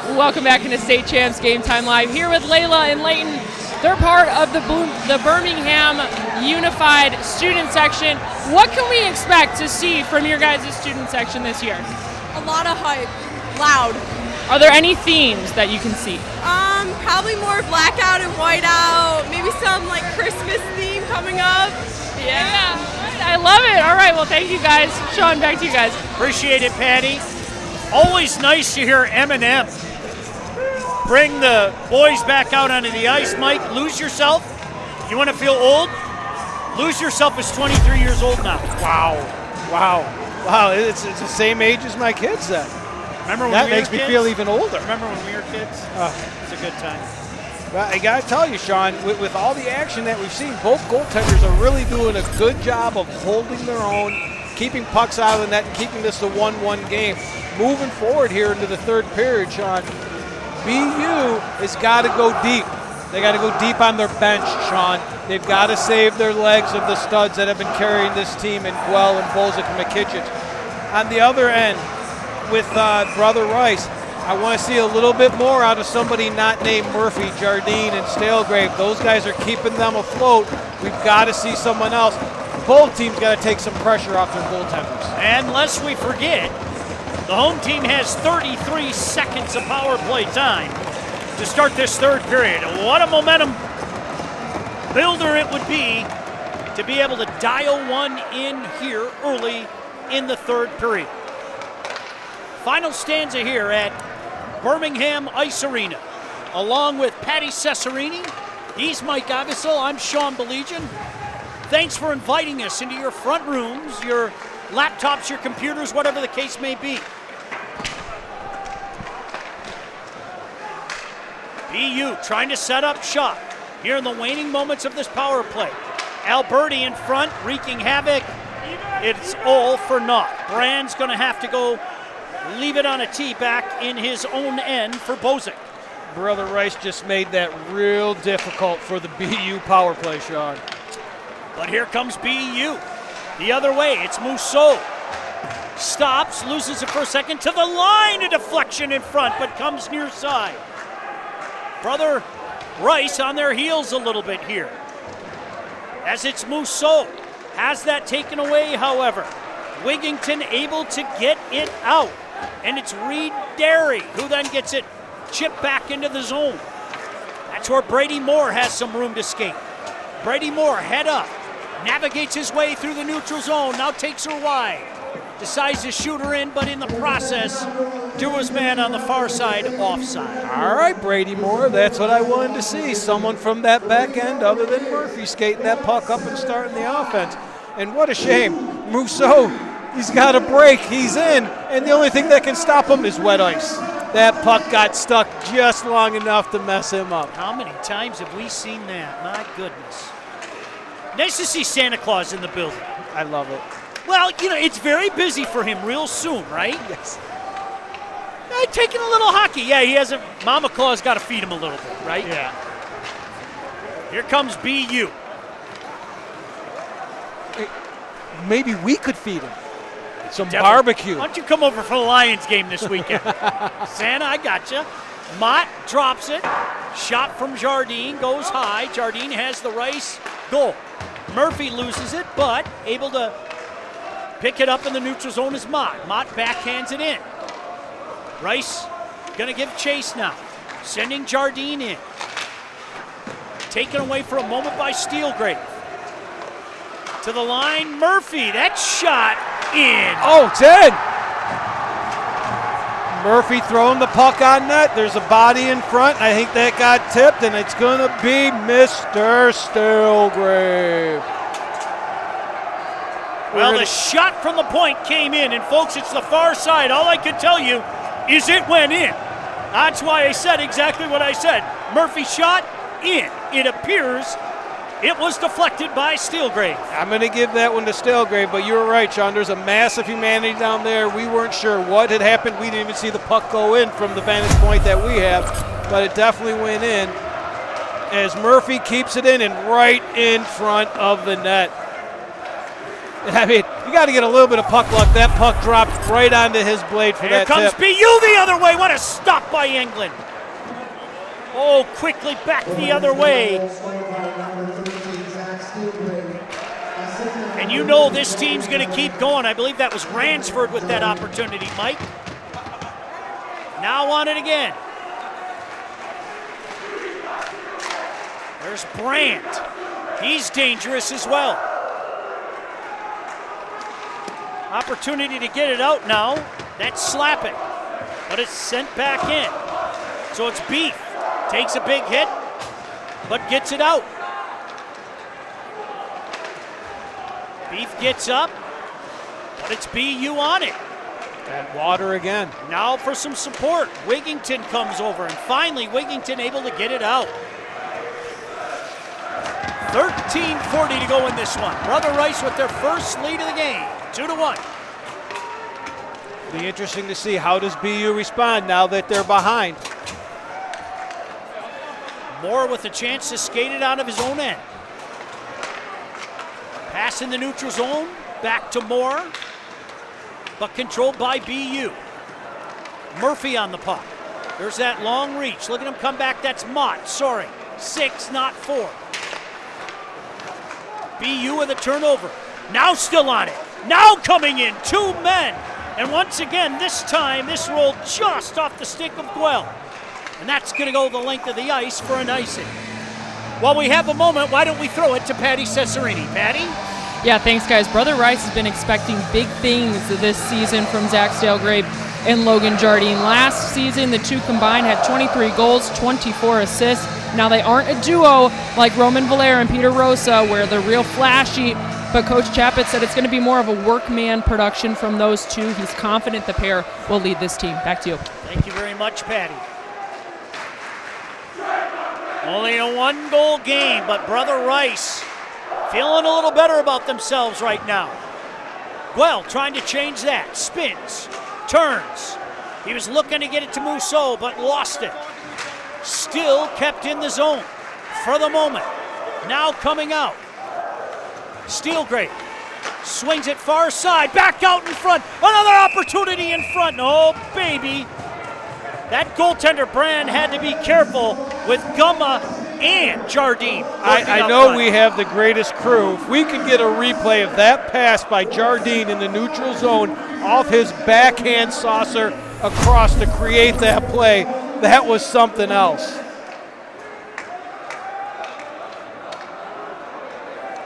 Welcome back into State Champs Game Time Live here with Layla and Layton. They're part of the Birmingham Unified Student Section. What can we expect to see from your guys' student section this year? A lot of hype. Loud. Are there any themes that you can see? Probably more blackout and whiteout. Maybe some like Christmas theme coming up. Yeah. I love it. All right. Well, thank you guys. Sean, back to you guys. Appreciate it, Patty. Always nice to hear Eminem. Bring the boys back out onto the ice. Mike, lose yourself. You want to feel old? Lose yourself is 23 years old now. Wow. It's the same age as my kids then. Remember when that we makes were me kids? feel even older. Remember when we were kids? It's a good time. But I got to tell you, Sean, with all the action that we've seen, both goaltenders are really doing a good job of holding their own, keeping pucks out of the net, and keeping this a 1-1 game. Moving forward here into the third period, Sean, BU has got to go deep. They got to go deep on their bench, Sean. They've got to save their legs of the studs that have been carrying this team in Guell and Bolzik and McKitchens. On the other end, with Brother Rice. I want to see a little bit more out of somebody not named Murphy, Jardine, and Stalegrave. Those guys are keeping them afloat. We've got to see someone else. Both teams got to take some pressure off their goaltenders. And lest we forget, the home team has 33 seconds of power play time to start this third period. What a momentum builder it would be to be able to dial one in here early in the third period. Final stanza here at Birmingham Ice Arena. Along with Patty Cesarini, he's Mike Avison, I'm Sean Belegian. Thanks for inviting us into your front rooms, your laptops, your computers, whatever the case may be. BU trying to set up shop here in the waning moments of this power play. Alberti in front, wreaking havoc. It's all for naught. Brand's going to have to go leave it on a tee back in his own end for Bozic. Brother Rice just made that real difficult for the BU power play, Sean. But here comes BU. The other way, it's Mousseau. Stops, loses it for a second, to the line, a deflection in front, but comes near side. Brother Rice on their heels a little bit here. As it's Mousseau. Has that taken away, however. Wigington able to get it out. And it's Reed Derry who then gets it chipped back into the zone. That's where Brady Moore has some room to skate. Brady Moore head up. Navigates his way through the neutral zone. Now takes her wide. Decides to shoot her in, but in the process, Dua's man on the far side, offside. All right, Brady Moore, that's what I wanted to see. Someone from that back end other than Murphy skating that puck up and starting the offense. And what a shame. Mousseau, he's got a break. He's in, and the only thing that can stop him is wet ice. That puck got stuck just long enough to mess him up. How many times have we seen that? My goodness. Nice to see Santa Claus in the building. I love it. Well, you know, it's very busy for him real soon, right? Yes. Taking a little hockey. Yeah, he hasn't. Mama Claus got to feed him a little bit, right? Yeah. Here comes BU. Maybe we could feed him some Definitely. barbecue. Why don't you come over for the Lions game this weekend? Santa, I gotcha. Mott drops it. Shot from Jardine goes high. Jardine has the Rice goal. Murphy loses it, but able to pick it up in the neutral zone is Mott. Mott backhands it in. Rice gonna give chase now. Sending Jardine in. Taken away for a moment by Steelgrave. To the line, Murphy. That shot in. Oh, it's in. Murphy throwing the puck on net. There's a body in front. I think that got tipped, and it's going to be Mr. Steelgrave. Well, the shot from the point came in, and folks, it's the far side. All I can tell you is it went in. That's why I said exactly what I said. Murphy shot in. It appears it was deflected by Steelgrave. I'm going to give that one to Steelgrave, but you were right, Sean. There's a massive humanity down there. We weren't sure what had happened. We didn't even see the puck go in from the vantage point that we have, but it definitely went in as Murphy keeps it in and right in front of the net. I mean, you got to get a little bit of puck luck. That puck dropped right onto his blade for that tip. Here comes BU the other way. What a stop by England. Oh, quickly back the other way. And you know this team's going to keep going. I believe that was Ransford with that opportunity, Mike. Now on it again. There's Brandt. He's dangerous as well. Opportunity to get it out now. That's slapping. But it's sent back in. So it's Beef. Takes a big hit, but gets it out. Beef gets up, but it's BU on it. And Water again. Now for some support. Wigington comes over, and finally Wigington able to get it out. 13:40 to go in this one. Brother Rice with their first lead of the game, 2-1. Be interesting to see how does BU respond now that they're behind. Moore with a chance to skate it out of his own end. Pass in the neutral zone, back to Moore, but controlled by BU. Murphy on the puck. There's that long reach. Look at him come back. That's Mott soaring. 6, not 4. BU with a turnover. Now still on it. Now coming in. 2 men. And once again, this time, this rolled just off the stick of Guel. And that's going to go the length of the ice for an icing. While we have a moment, why don't we throw it to Patty Cesarini? Patty? Yeah, thanks, guys. Brother Rice has been expecting big things this season from Zach Stalegrape and Logan Jardine. Last season, the two combined had 23 goals, 24 assists. Now, they aren't a duo like Roman Valera and Peter Rosa, where they're real flashy, but Coach Chappett said it's going to be more of a workman production from those two. He's confident the pair will lead this team. Back to you. Thank you very much, Patty. Only a 1-goal game, but Brother Rice feeling a little better about themselves right now. Guel trying to change that. Spins. Turns. He was looking to get it to Mousseau, but lost it. Still kept in the zone for the moment. Now coming out. Steelgrape swings it far side. Back out in front. Another opportunity in front. Oh, baby. That goaltender, Brand, had to be careful with Gumma and Jardine. I know we have the greatest crew. If we could get a replay of that pass by Jardine in the neutral zone off his backhand saucer across to create that play, that was something else.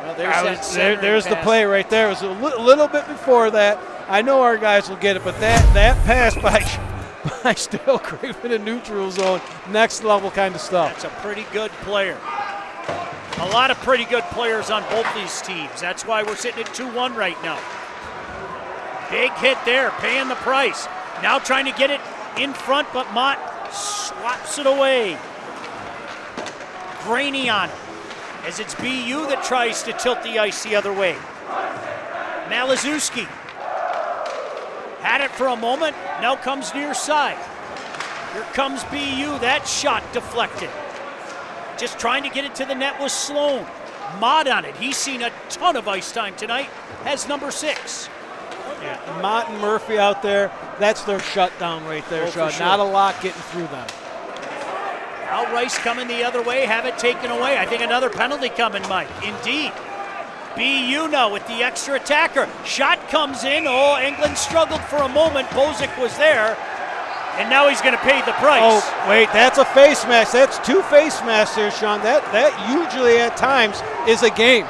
Well, there's the play right there. It was a little bit before that. I know our guys will get it, but that pass by Stalegrape in a neutral zone, next level kind of stuff. That's a pretty good player. A lot of pretty good players on both these teams. That's why we're sitting at 2-1 right now. Big hit there, paying the price. Now trying to get it in front, but Mott swaps it away. Grainy on it, as it's BU that tries to tilt the ice the other way. Malazewski had it for a moment, now comes near side. Here comes BU, that shot deflected. Just trying to get it to the net was Sloan. Mott on it, he's seen a ton of ice time tonight, has number 6. Yeah, Mott and Murphy out there, that's their shutdown right there, Sean. Sure. Not a lot getting through them. Now Rice coming the other way, have it taken away. I think another penalty coming, Mike. Indeed. BU now with the extra attacker. Shot comes in. Oh, England struggled for a moment. Bozic was there. And now he's going to pay the price. Oh, wait, that's a face mask. That's 2 face masks there, Sean. That usually at times is a game.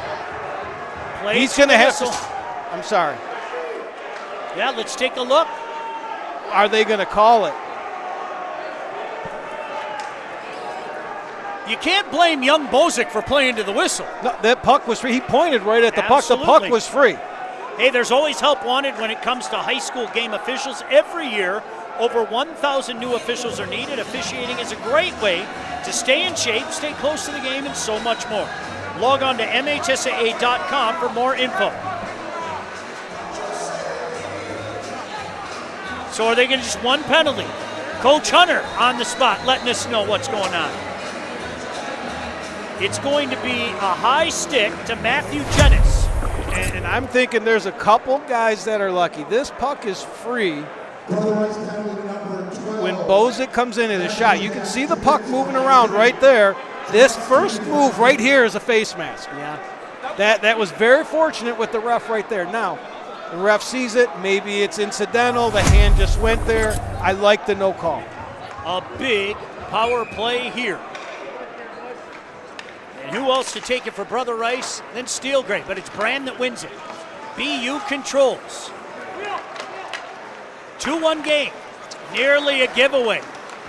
Plays he's going to have to. whistle. I'm sorry. Yeah, let's take a look. Are they going to call it? You can't blame young Bozic for playing to the whistle. No, that puck was free. He pointed right at the Absolutely. puck. The puck was free. Hey, there's always help wanted when it comes to high school game officials. Every year, over 1,000 new officials are needed. Officiating is a great way to stay in shape, stay close to the game, and so much more. Log on to MHSAA.com for more info. So are they going to just one penalty? Coach Hunter on the spot letting us know what's going on. It's going to be a high stick to Matthew Jennis. And I'm thinking there's a couple guys that are lucky. This puck is free. When Bozic comes in a shot, you can see the puck moving around right there. This first move right here is a face mask. Yeah. That was very fortunate with the ref right there. Now, the ref sees it. Maybe it's incidental. The hand just went there. I like the no call. A big power play here. And who else to take it for Brother Rice than Steelgrape? But it's Brand that wins it. BU controls. 2-1 game. Nearly a giveaway.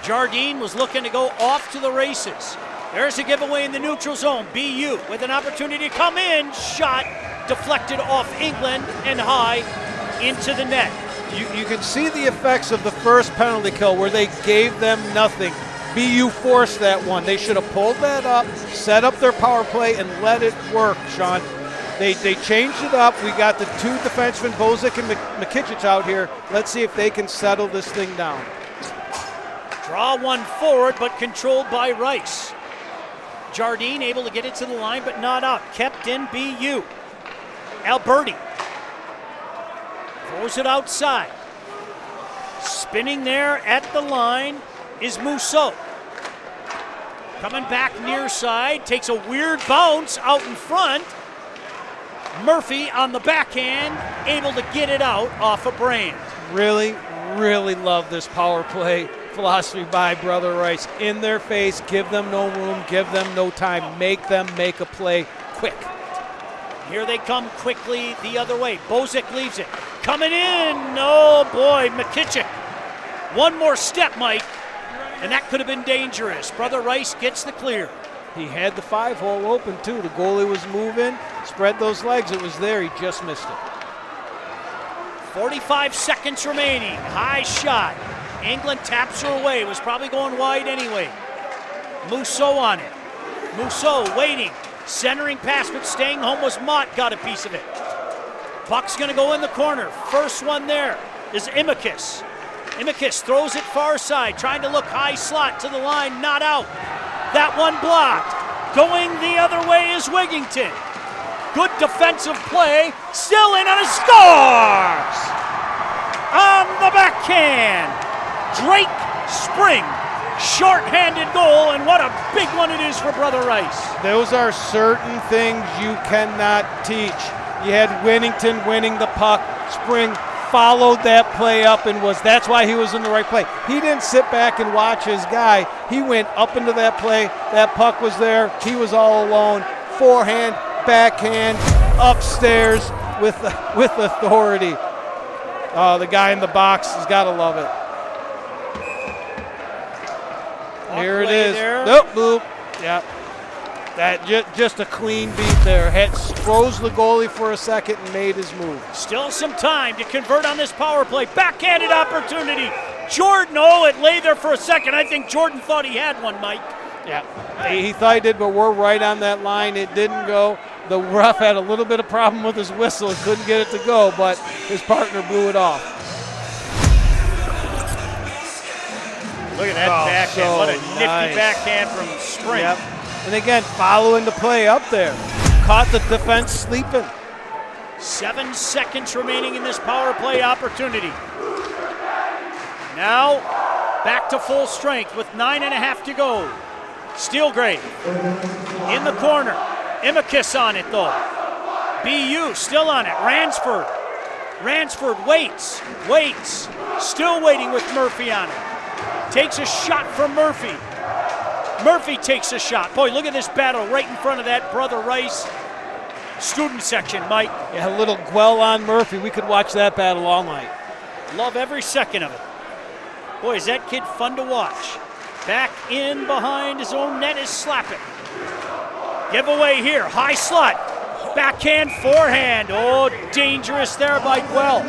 Jardine was looking to go off to the races. There's a giveaway in the neutral zone. BU with an opportunity to come in. Shot deflected off England and high into the net. You can see the effects of the first penalty kill where they gave them nothing. BU forced that one. They should have pulled that up, set up their power play, and let it work, Sean. They changed it up. We got the 2 defensemen, Bozic and McKitchich out here. Let's see if they can settle this thing down. Draw one forward, but controlled by Rice. Jardine able to get it to the line, but not out. Kept in BU. Alberti throws it outside. Spinning there at the line is Musso. Coming back near side, takes a weird bounce out in front. Murphy on the backhand, able to get it out off of Brand. Really, really love this power play philosophy by Brother Rice. In their face, give them no room, give them no time, make them make a play quick. Here they come quickly the other way. Bozic leaves it. Coming in, oh boy, McKitchick. One more step, Mike, and that could have been dangerous. Brother Rice gets the clear. He had the 5-hole open too. The goalie was moving, spread those legs, it was there, he just missed it. 45 seconds remaining, high shot. England taps her away, was probably going wide anyway. Musso on it. Musso waiting, centering pass, but staying home was Mott, got a piece of it. Puck's gonna go in the corner. First one there is Imicus. Imicus throws it far side, trying to look high slot to the line, not out. That one blocked. Going the other way is Wigington. Good defensive play, still in and a scores! On the backhand, Drake Spring. Short-handed goal, and what a big one it is for Brother Rice. Those are certain things you cannot teach. You had Winnington winning the puck. Spring followed that play up and that's why he was in the right play. He didn't sit back and watch his guy. He went up into that play. That puck was there. He was all alone. Forehand, backhand, upstairs with authority. Oh, the guy in the box has got to love it. Here it is. Nope, boop. Yeah. That just a clean beat there. Froze the goalie for a second and made his move. Still some time to convert on this power play. Backhanded opportunity. Jordan, it lay there for a second. I think Jordan thought he had one, Mike. Yeah, he thought he did, but we're right on that line. It didn't go. The ref had a little bit of problem with his whistle. He couldn't get it to go, but his partner blew it off. Look at that backhand. What a nifty backhand from Spring. Yep. And again, following the play up there. Caught the defense sleeping. 7 seconds remaining in this power play opportunity. Now, back to full strength with 9.5 to go. Steelgrave in the corner. Imicus on it, though. BU still on it. Ransford waits. Still waiting with Murphy on it. Takes a shot from Murphy. Murphy takes a shot. Boy, look at this battle right in front of that Brother Rice student section, Mike. Yeah, a little Guell on Murphy. We could watch that battle all night. Love every second of it. Boy, is that kid fun to watch. Back in behind his own net is Slapping. Giveaway here, high slot. Backhand, forehand. Oh, dangerous there by Guell.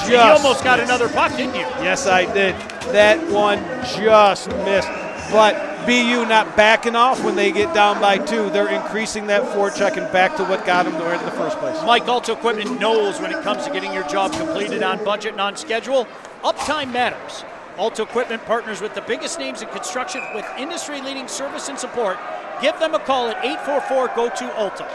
You almost got another puck, didn't you? Yes, I did. That one just missed. But BU not backing off when they get down by 2. They're increasing that forecheck and back to what got them there in the first place. Mike, Alto Equipment knows when it comes to getting your job completed on budget and on schedule, uptime matters. Alto Equipment partners with the biggest names in construction with industry-leading service and support. Give them a call at 844-GO-TO-ALTO.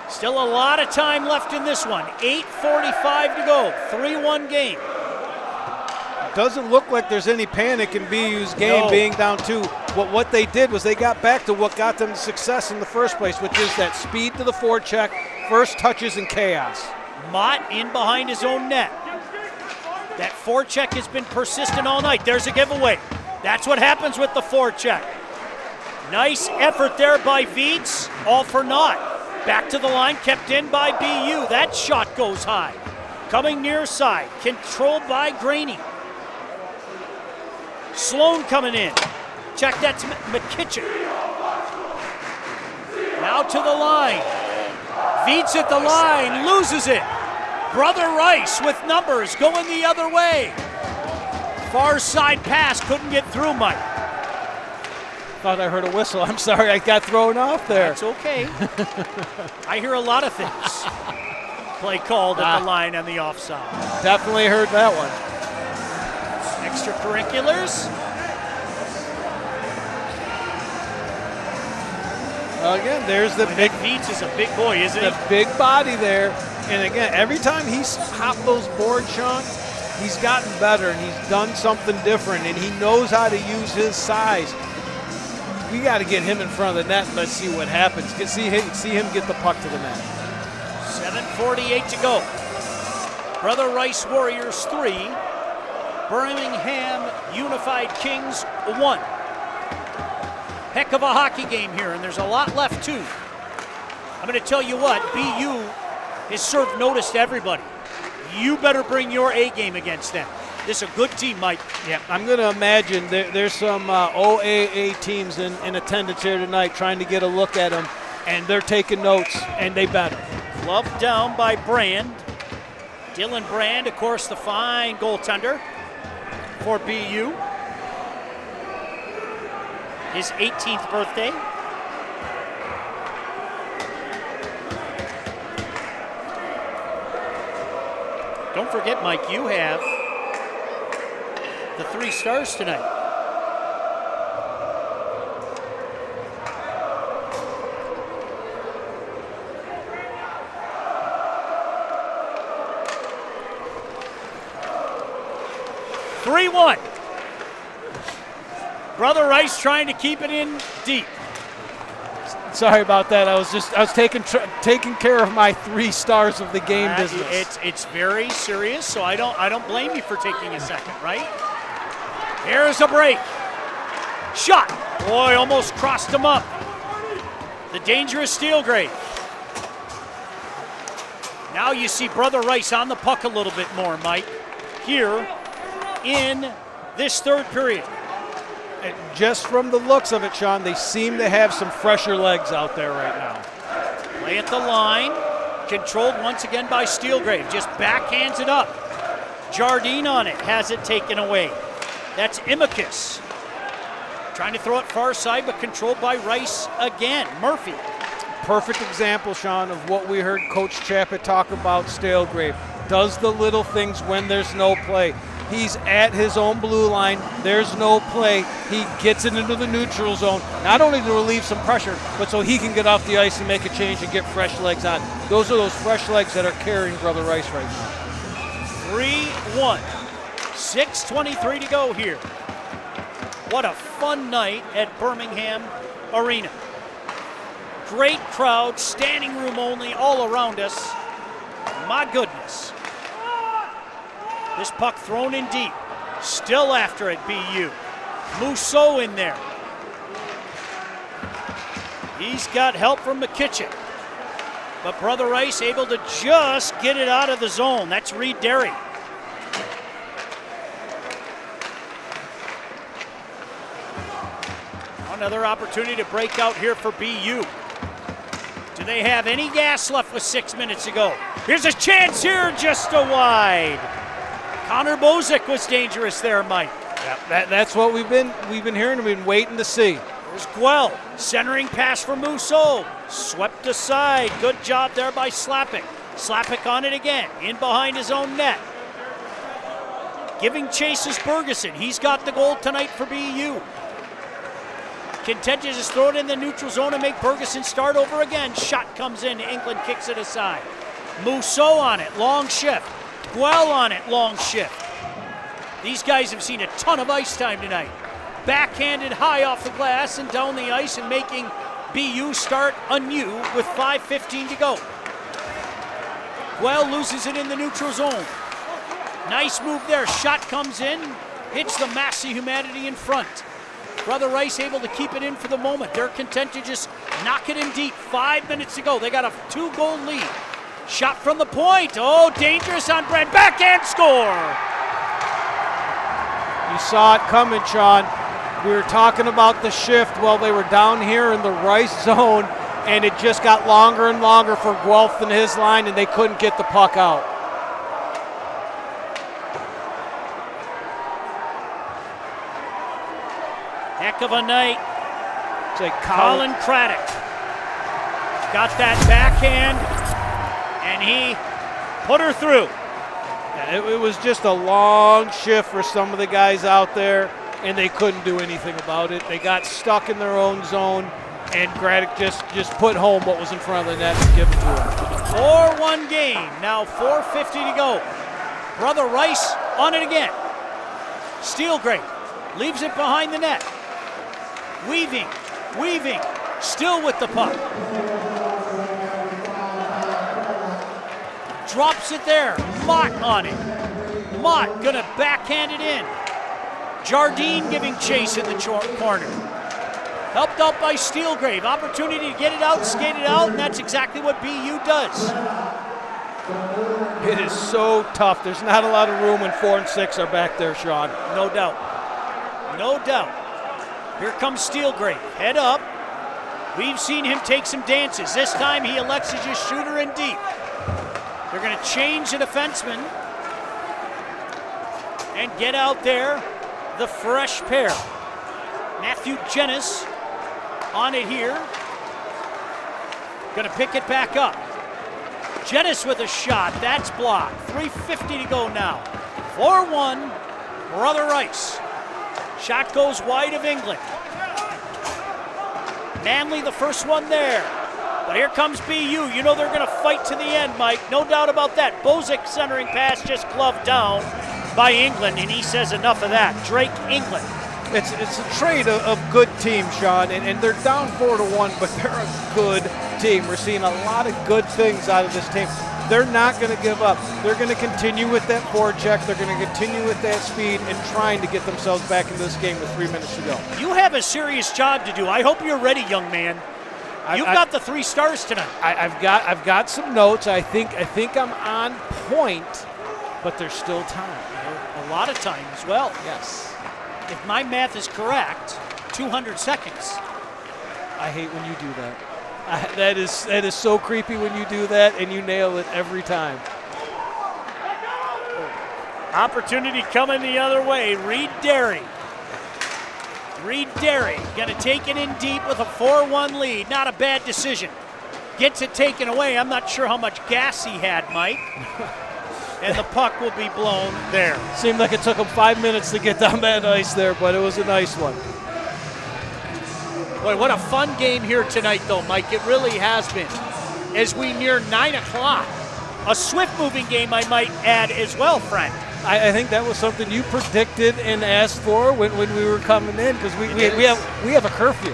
Still a lot of time left in this one. 8:45 to go. 3-1 game. Doesn't look like there's any panic in BU's game being down 2. But what they did was they got back to what got them success in the first place, which is that speed to the forecheck, first touches and chaos. Mott in behind his own net. That forecheck has been persistent all night. There's a giveaway. That's what happens with the forecheck. Nice effort there by Viets, all for naught. Back to the line, kept in by BU. That shot goes high. Coming near side, controlled by Graney. Sloan coming in. Check that to McKitchen. Now to the line. Viets at the line, loses it. Brother Rice with numbers going the other way. Far side pass, couldn't get through, Mike. Thought I heard a whistle. I'm sorry, I got thrown off there. That's okay. I hear a lot of things. Play called at the line on the offside. Definitely heard that one. Extracurriculars. Again, there's the big. Beats is a big boy, isn't he? The big body there. And again, every time he's hopped those boards, Sean, he's gotten better and he's done something different and he knows how to use his size. We got to get him in front of the net and let's see what happens. See him get the puck to the net. 7:48 to go. Brother Rice Warriors 3, Birmingham Unified Kings 1. Heck of a hockey game here, and there's a lot left too. I'm going to tell you what, BU has served notice to everybody. You better bring your A game against them. This is a good team, Mike. Yeah, I'm going to imagine there's some OAA teams in attendance here tonight trying to get a look at them, and they're taking notes, and they better. Glove down by Brand. Dylan Brand, of course, the fine goaltender for BU. His 18th birthday. Don't forget, Mike, you have the 3 stars tonight. Brother Rice trying to keep it in deep. Sorry about that. I was taking care of my 3 stars of the game business. It's very serious, so I don't blame you for taking a second, right? Here's a break. Shot. Boy, almost crossed him up. The dangerous Steelgrave. Now you see Brother Rice on the puck a little bit more, Mike, here in this third period. And just from the looks of it, Sean, they seem to have some fresher legs out there right now. Play at the line. Controlled once again by Steelgrave. Just backhands it up. Jardine on it. Has it taken away. That's Imicus. Trying to throw it far side, but controlled by Rice again. Murphy. Perfect example, Sean, of what we heard Coach Chappett talk about Steelgrave. Does the little things when there's no play. He's at his own blue line. There's no play. He gets it into the neutral zone, not only to relieve some pressure, but so he can get off the ice and make a change and get fresh legs on. Those are those fresh legs that are carrying Brother Rice right now. 3-1. 6:23 to go here. What a fun night at Birmingham Arena. Great crowd, standing room only all around us. My goodness. This puck thrown in deep. Still after it, BU. Mousseau in there. He's got help from McKitchen. But Brother Rice able to just get it out of the zone. That's Reed Derry. Another opportunity to break out here for BU. Do they have any gas left with 6 minutes to go? Here's a chance here, just a wide. Connor Bozak was dangerous there, Mike. Yeah, that's what we've been hearing. We've been waiting to see. There's Guel, centering pass for Mousseau. Swept aside. Good job there by Slapik. Slapik on it again, in behind his own net. Giving chase is Bergeson. He's got the goal tonight for BU. Contention just throw it in the neutral zone and make Bergeson start over again. Shot comes in. England kicks it aside. Mousseau on it. Long shift. Guel on it. Long shift. These guys have seen a ton of ice time tonight. Backhanded high off the glass and down the ice and making BU start anew with 5:15 to go. Guel loses it in the neutral zone. Nice move there. Shot comes in. Hits the Massey Humanity in front. Brother Rice able to keep it in for the moment. They're content to just knock it in deep. 5 minutes to go. They got a 2-goal lead. Shot from the point. Oh, dangerous on Brand. Backhand score. You saw it coming, Sean. We were talking about the shift while they were down here in the Rice zone, and it just got longer and longer for Guelph and his line, and they couldn't get the puck out. Heck of a night. It's like Colin Craddock got that backhand, and he put her through. It was just a long shift for some of the guys out there, and they couldn't do anything about it. They got stuck in their own zone, and Graddick just put home what was in front of the net and give it to him. 4-1 game. Now 4:50 to go. Brother Rice on it again. Steelgrave leaves it behind the net. Weaving, still with the puck. Drops it there. Mott on it. Mott gonna backhand it in. Jardine giving chase in the corner. Helped out by Steelgrave. Opportunity to get it out, skate it out, and that's exactly what BU does. It is so tough. There's not a lot of room when 4 and 6 are back there, Sean. No doubt. No doubt. Here comes Steelgrave. Head up. We've seen him take some dances. This time he elects to just shoot her in deep. They're going to change the defenseman and get out there the fresh pair. Matthew Jennis on it here. Going to pick it back up. Jennis with a shot. That's blocked. 3:50 to go now. 4-1, Brother Rice. Shot goes wide of England. Manley the first one there. But here comes BU. You know they're going to fight to the end, Mike. No doubt about that. Bozic centering pass just gloved down by England, and he says enough of that. Drake England. It's a trade of good teams, Sean, and they're down 4-1, but they're a good team. We're seeing a lot of good things out of this team. They're not going to give up. They're going to continue with that forecheck. They're going to continue with that speed and trying to get themselves back into this game with 3 minutes to go. You have a serious job to do. I hope you're ready, young man. You've got the 3 stars tonight. I've got some notes. I think I'm on point, but there's still time. A lot of time as well. Yes. If my math is correct, 200 seconds. I hate when you do that. That is so creepy when you do that, and you nail it every time. Opportunity coming the other way. Reed Derry going to take it in deep with a 4-1 lead. Not a bad decision. Gets it taken away. I'm not sure how much gas he had, Mike. And the puck will be blown there. Seemed like it took him 5 minutes to get down that ice there, but it was a nice one. Boy, what a fun game here tonight, though, Mike. It really has been. As we near 9 o'clock. A swift-moving game, I might add as well, Frank. I think that was something you predicted and asked for when we were coming in, because we have a curfew.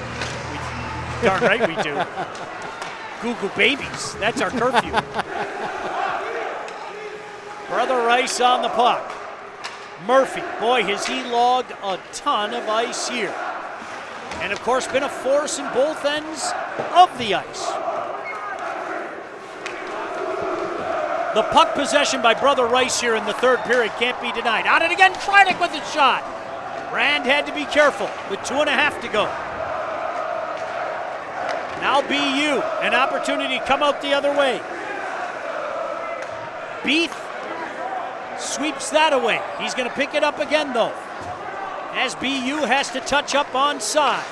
Darn right we do. Goo babies. That's our curfew. Brother Rice on the puck. Murphy, boy, has he logged a ton of ice here. And, of course, been a force in both ends of the ice. The puck possession by Brother Rice here in the third period can't be denied. On it again, Kreinik with a shot. Brand had to be careful with 2.5 to go. Now BU, an opportunity to come out the other way. Beath sweeps that away. He's going to pick it up again, though, as BU has to touch up on side.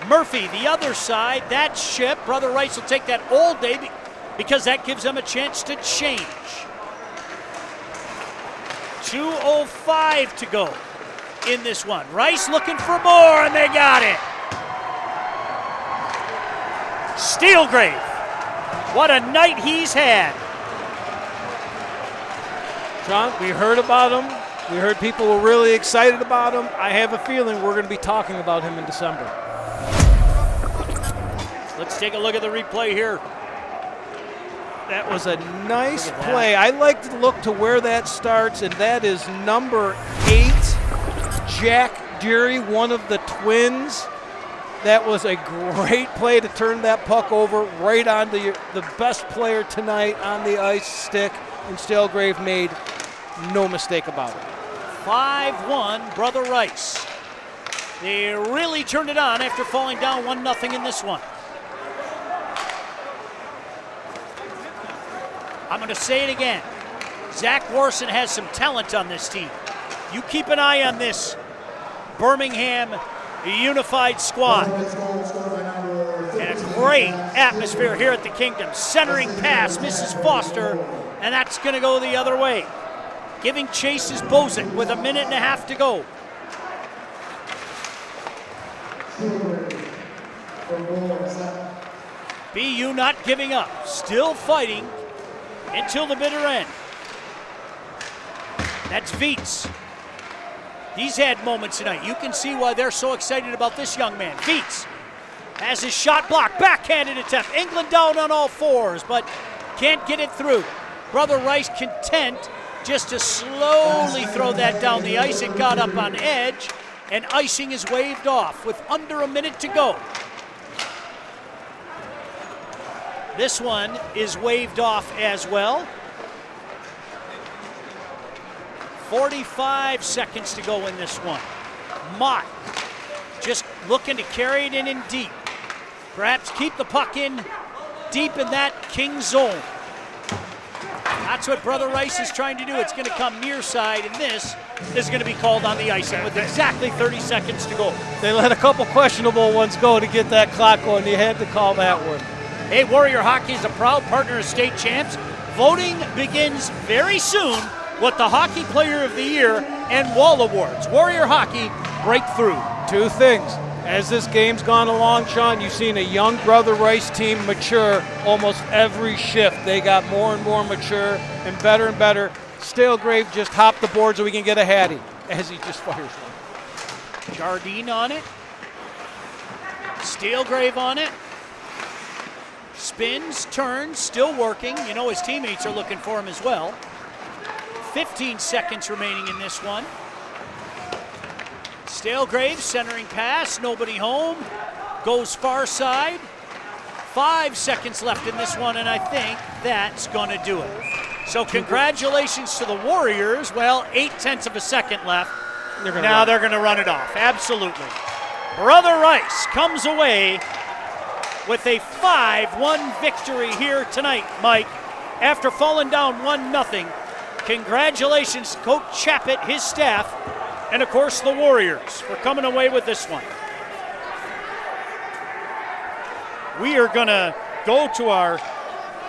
Murphy, the other side, that ship. Brother Rice will take that all day because that gives them a chance to change. 2:05 to go in this one. Rice looking for more, and they got it. Steelgrave, what a night he's had. John, we heard about him. We heard people were really excited about him. I have a feeling we're going to be talking about him in December. Let's take a look at the replay here. That was a nice play. I like to look to where that starts, and that is number 8, Jack Deary, one of the twins. That was a great play to turn that puck over right on the best player tonight on the ice stick, and Steelgrave made no mistake about it. 5-1, Brother Rice. They really turned it on after falling down 1-0 in this one. I'm going to say it again. Zach Warson has some talent on this team. You keep an eye on this Birmingham unified squad. And a great atmosphere here at the Kingdom. Centering pass, Mrs. Foster, and that's going to go the other way. Giving chase is Bozic with 1.5 minutes to go. For goal, BU not giving up, still fighting until the bitter end. That's Viets. He's had moments tonight. You can see why they're so excited about this young man. Viets has his shot blocked, backhanded attempt. England down on all fours, but can't get it through. Brother Rice content just to slowly throw that down the ice. It got up on edge, and icing is waved off with under a minute to go. This one is waved off as well. 45 seconds to go in this one. Mott just looking to carry it in deep. Perhaps keep the puck in deep in that King zone. That's what Brother Rice is trying to do. It's going to come near side, and this is going to be called on the icing with exactly 30 seconds to go. They let a couple questionable ones go to get that clock going. You had to call that one. Hey, Warrior Hockey is a proud partner of State Champs. Voting begins very soon with the Hockey Player of the Year and Wall Awards. Warrior Hockey, breakthrough. Two things. As this game's gone along, Sean, you've seen a young Brother Rice team mature almost every shift. They got more and more mature and better. Stalegrave just hopped the board so we can get a Hattie as he just fires one. Jardine on it. Stalegrave on it. Spins, turns, still working. You know his teammates are looking for him as well. 15 seconds remaining in this one. Stalegrave centering pass, nobody home. Goes far side. 5 seconds left in this one, and I think that's going to do it. So congratulations to the Warriors. Well, 0.8 of a second left. Now they're going to run it off. Absolutely. Brother Rice comes away with a 5-1 victory here tonight, Mike, after falling down 1-0. Congratulations, Coach Chappett, his staff, and of course the Warriors for coming away with this one. We are going to go to our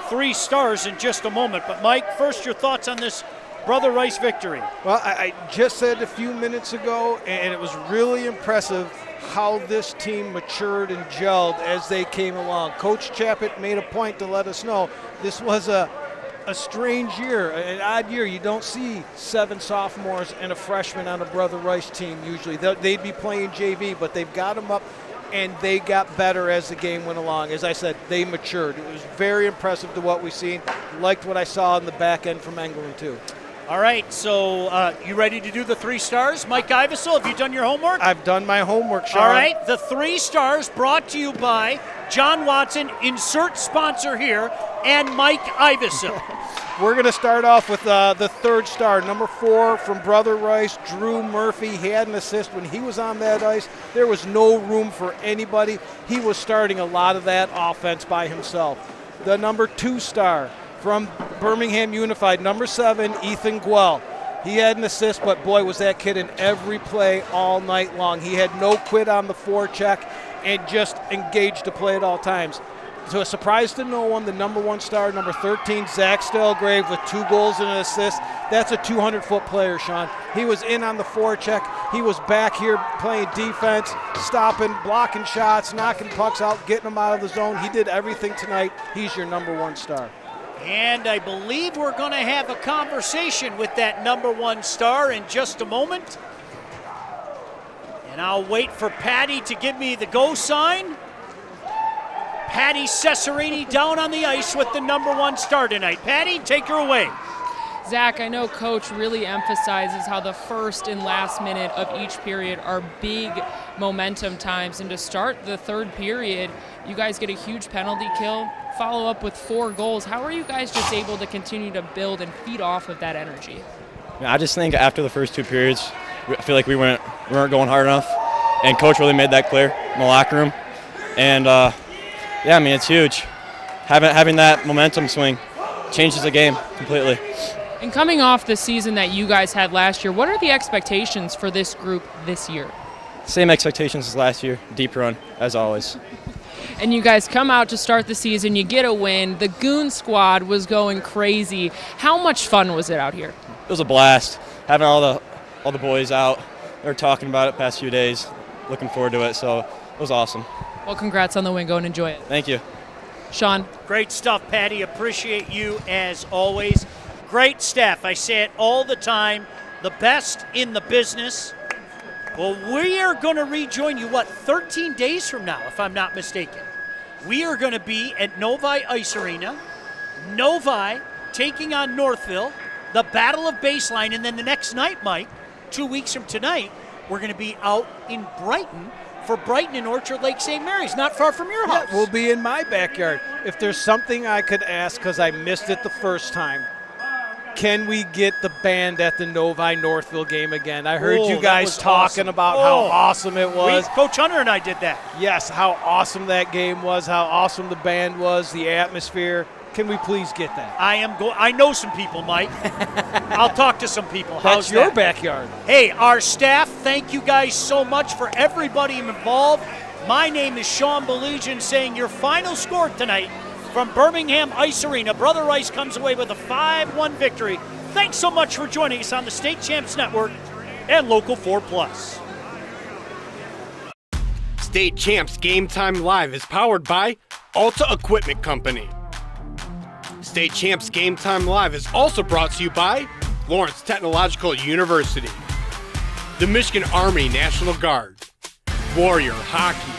3 stars in just a moment, but Mike, first your thoughts on this Brother Rice victory. Well, I just said a few minutes ago, and it was really impressive how this team matured and gelled as they came along. Coach Chappett made a point to let us know this was a strange year, an odd year. You don't see 7 sophomores and a freshman on a Brother Rice team usually. They'd be playing JV, but they've got them up, and they got better as the game went along. As I said, they matured. It was very impressive to what we've seen. Liked what I saw in the back end from England, too. All right, so you ready to do the 3 stars? Mike Iversel, have you done your homework? I've done my homework, Sean. All right, the 3 stars brought to you by John Watson, insert sponsor here, and Mike Iversel. We're going to start off with the 3rd star, number 4 from Brother Rice, Drew Murphy. He had an assist when he was on that ice. There was no room for anybody. He was starting a lot of that offense by himself. The number 2 star from Birmingham Unified, number 7, Ethan Guell. He had an assist, but boy, was that kid in every play all night long. He had no quit on the forecheck and just engaged to play at all times. So a surprise to no one, the number 1 star, number 13, Zach Stalegrave with 2 goals and an assist. That's a 200-foot player, Sean. He was in on the forecheck. He was back here playing defense, stopping, blocking shots, knocking pucks out, getting them out of the zone. He did everything tonight. He's your number 1 star. And I believe we're going to have a conversation with that number 1 star in just a moment. And I'll wait for Patty to give me the go sign. Patty Cesarini down on the ice with the number 1 star tonight. Patty, take her away. Zach, I know Coach really emphasizes how the first and last minute of each period are big momentum times. And to start the 3rd period, you guys get a huge penalty kill, follow up with 4 goals. How are you guys just able to continue to build and feed off of that energy? I just think after the first 2 periods, I feel like we weren't going hard enough. And Coach really made that clear in the locker room. And, yeah, I mean, it's huge. Having that momentum swing changes the game completely. And coming off the season that you guys had last year, what are the expectations for this group this year? Same expectations as last year, deep run, as always. And you guys come out to start the season, you get a win. The Goon Squad was going crazy. How much fun was it out here? It was a blast. Having all the boys out, they were talking about it past few days, looking forward to it, so it was awesome. Well, congrats on the win. Go and enjoy it. Thank you. Sean. Great stuff, Patty. Appreciate you as always. Great staff. I say it all the time. The best in the business. Well, we are going to rejoin you, 13 days from now, if I'm not mistaken. We are going to be at Novi Ice Arena. Novi taking on Northville, the Battle of Baseline, and then the next night, Mike, 2 weeks from tonight, we're going to be out in Brighton for Brighton and Orchard Lake St. Mary's, not far from your house. Yeah, we'll be in my backyard. If there's something I could ask, because I missed it the first time, can we get the band at the Novi Northville game again? I heard you guys talking about how awesome it was. Coach Hunter and I did that. Yes, how awesome that game was, how awesome the band was, the atmosphere. Can we please get that? I know some people, Mike. I'll talk to some people. That's How's your that? backyard. Hey, our staff, thank you guys so much for everybody involved. My name is Sean Belegian saying your final score tonight from Birmingham Ice Arena. Brother Rice comes away with a 5-1 victory. Thanks so much for joining us on the State Champs Network and Local 4+. State Champs Game Time Live is powered by Alta Equipment Company. State Champs Game Time Live is also brought to you by Lawrence Technological University, the Michigan Army National Guard, Warrior Hockey,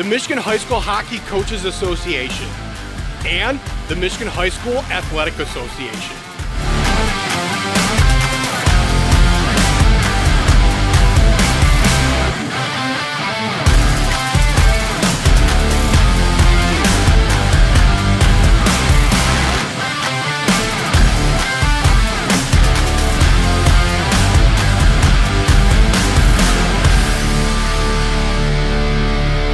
the Michigan High School Hockey Coaches Association, and the Michigan High School Athletic Association.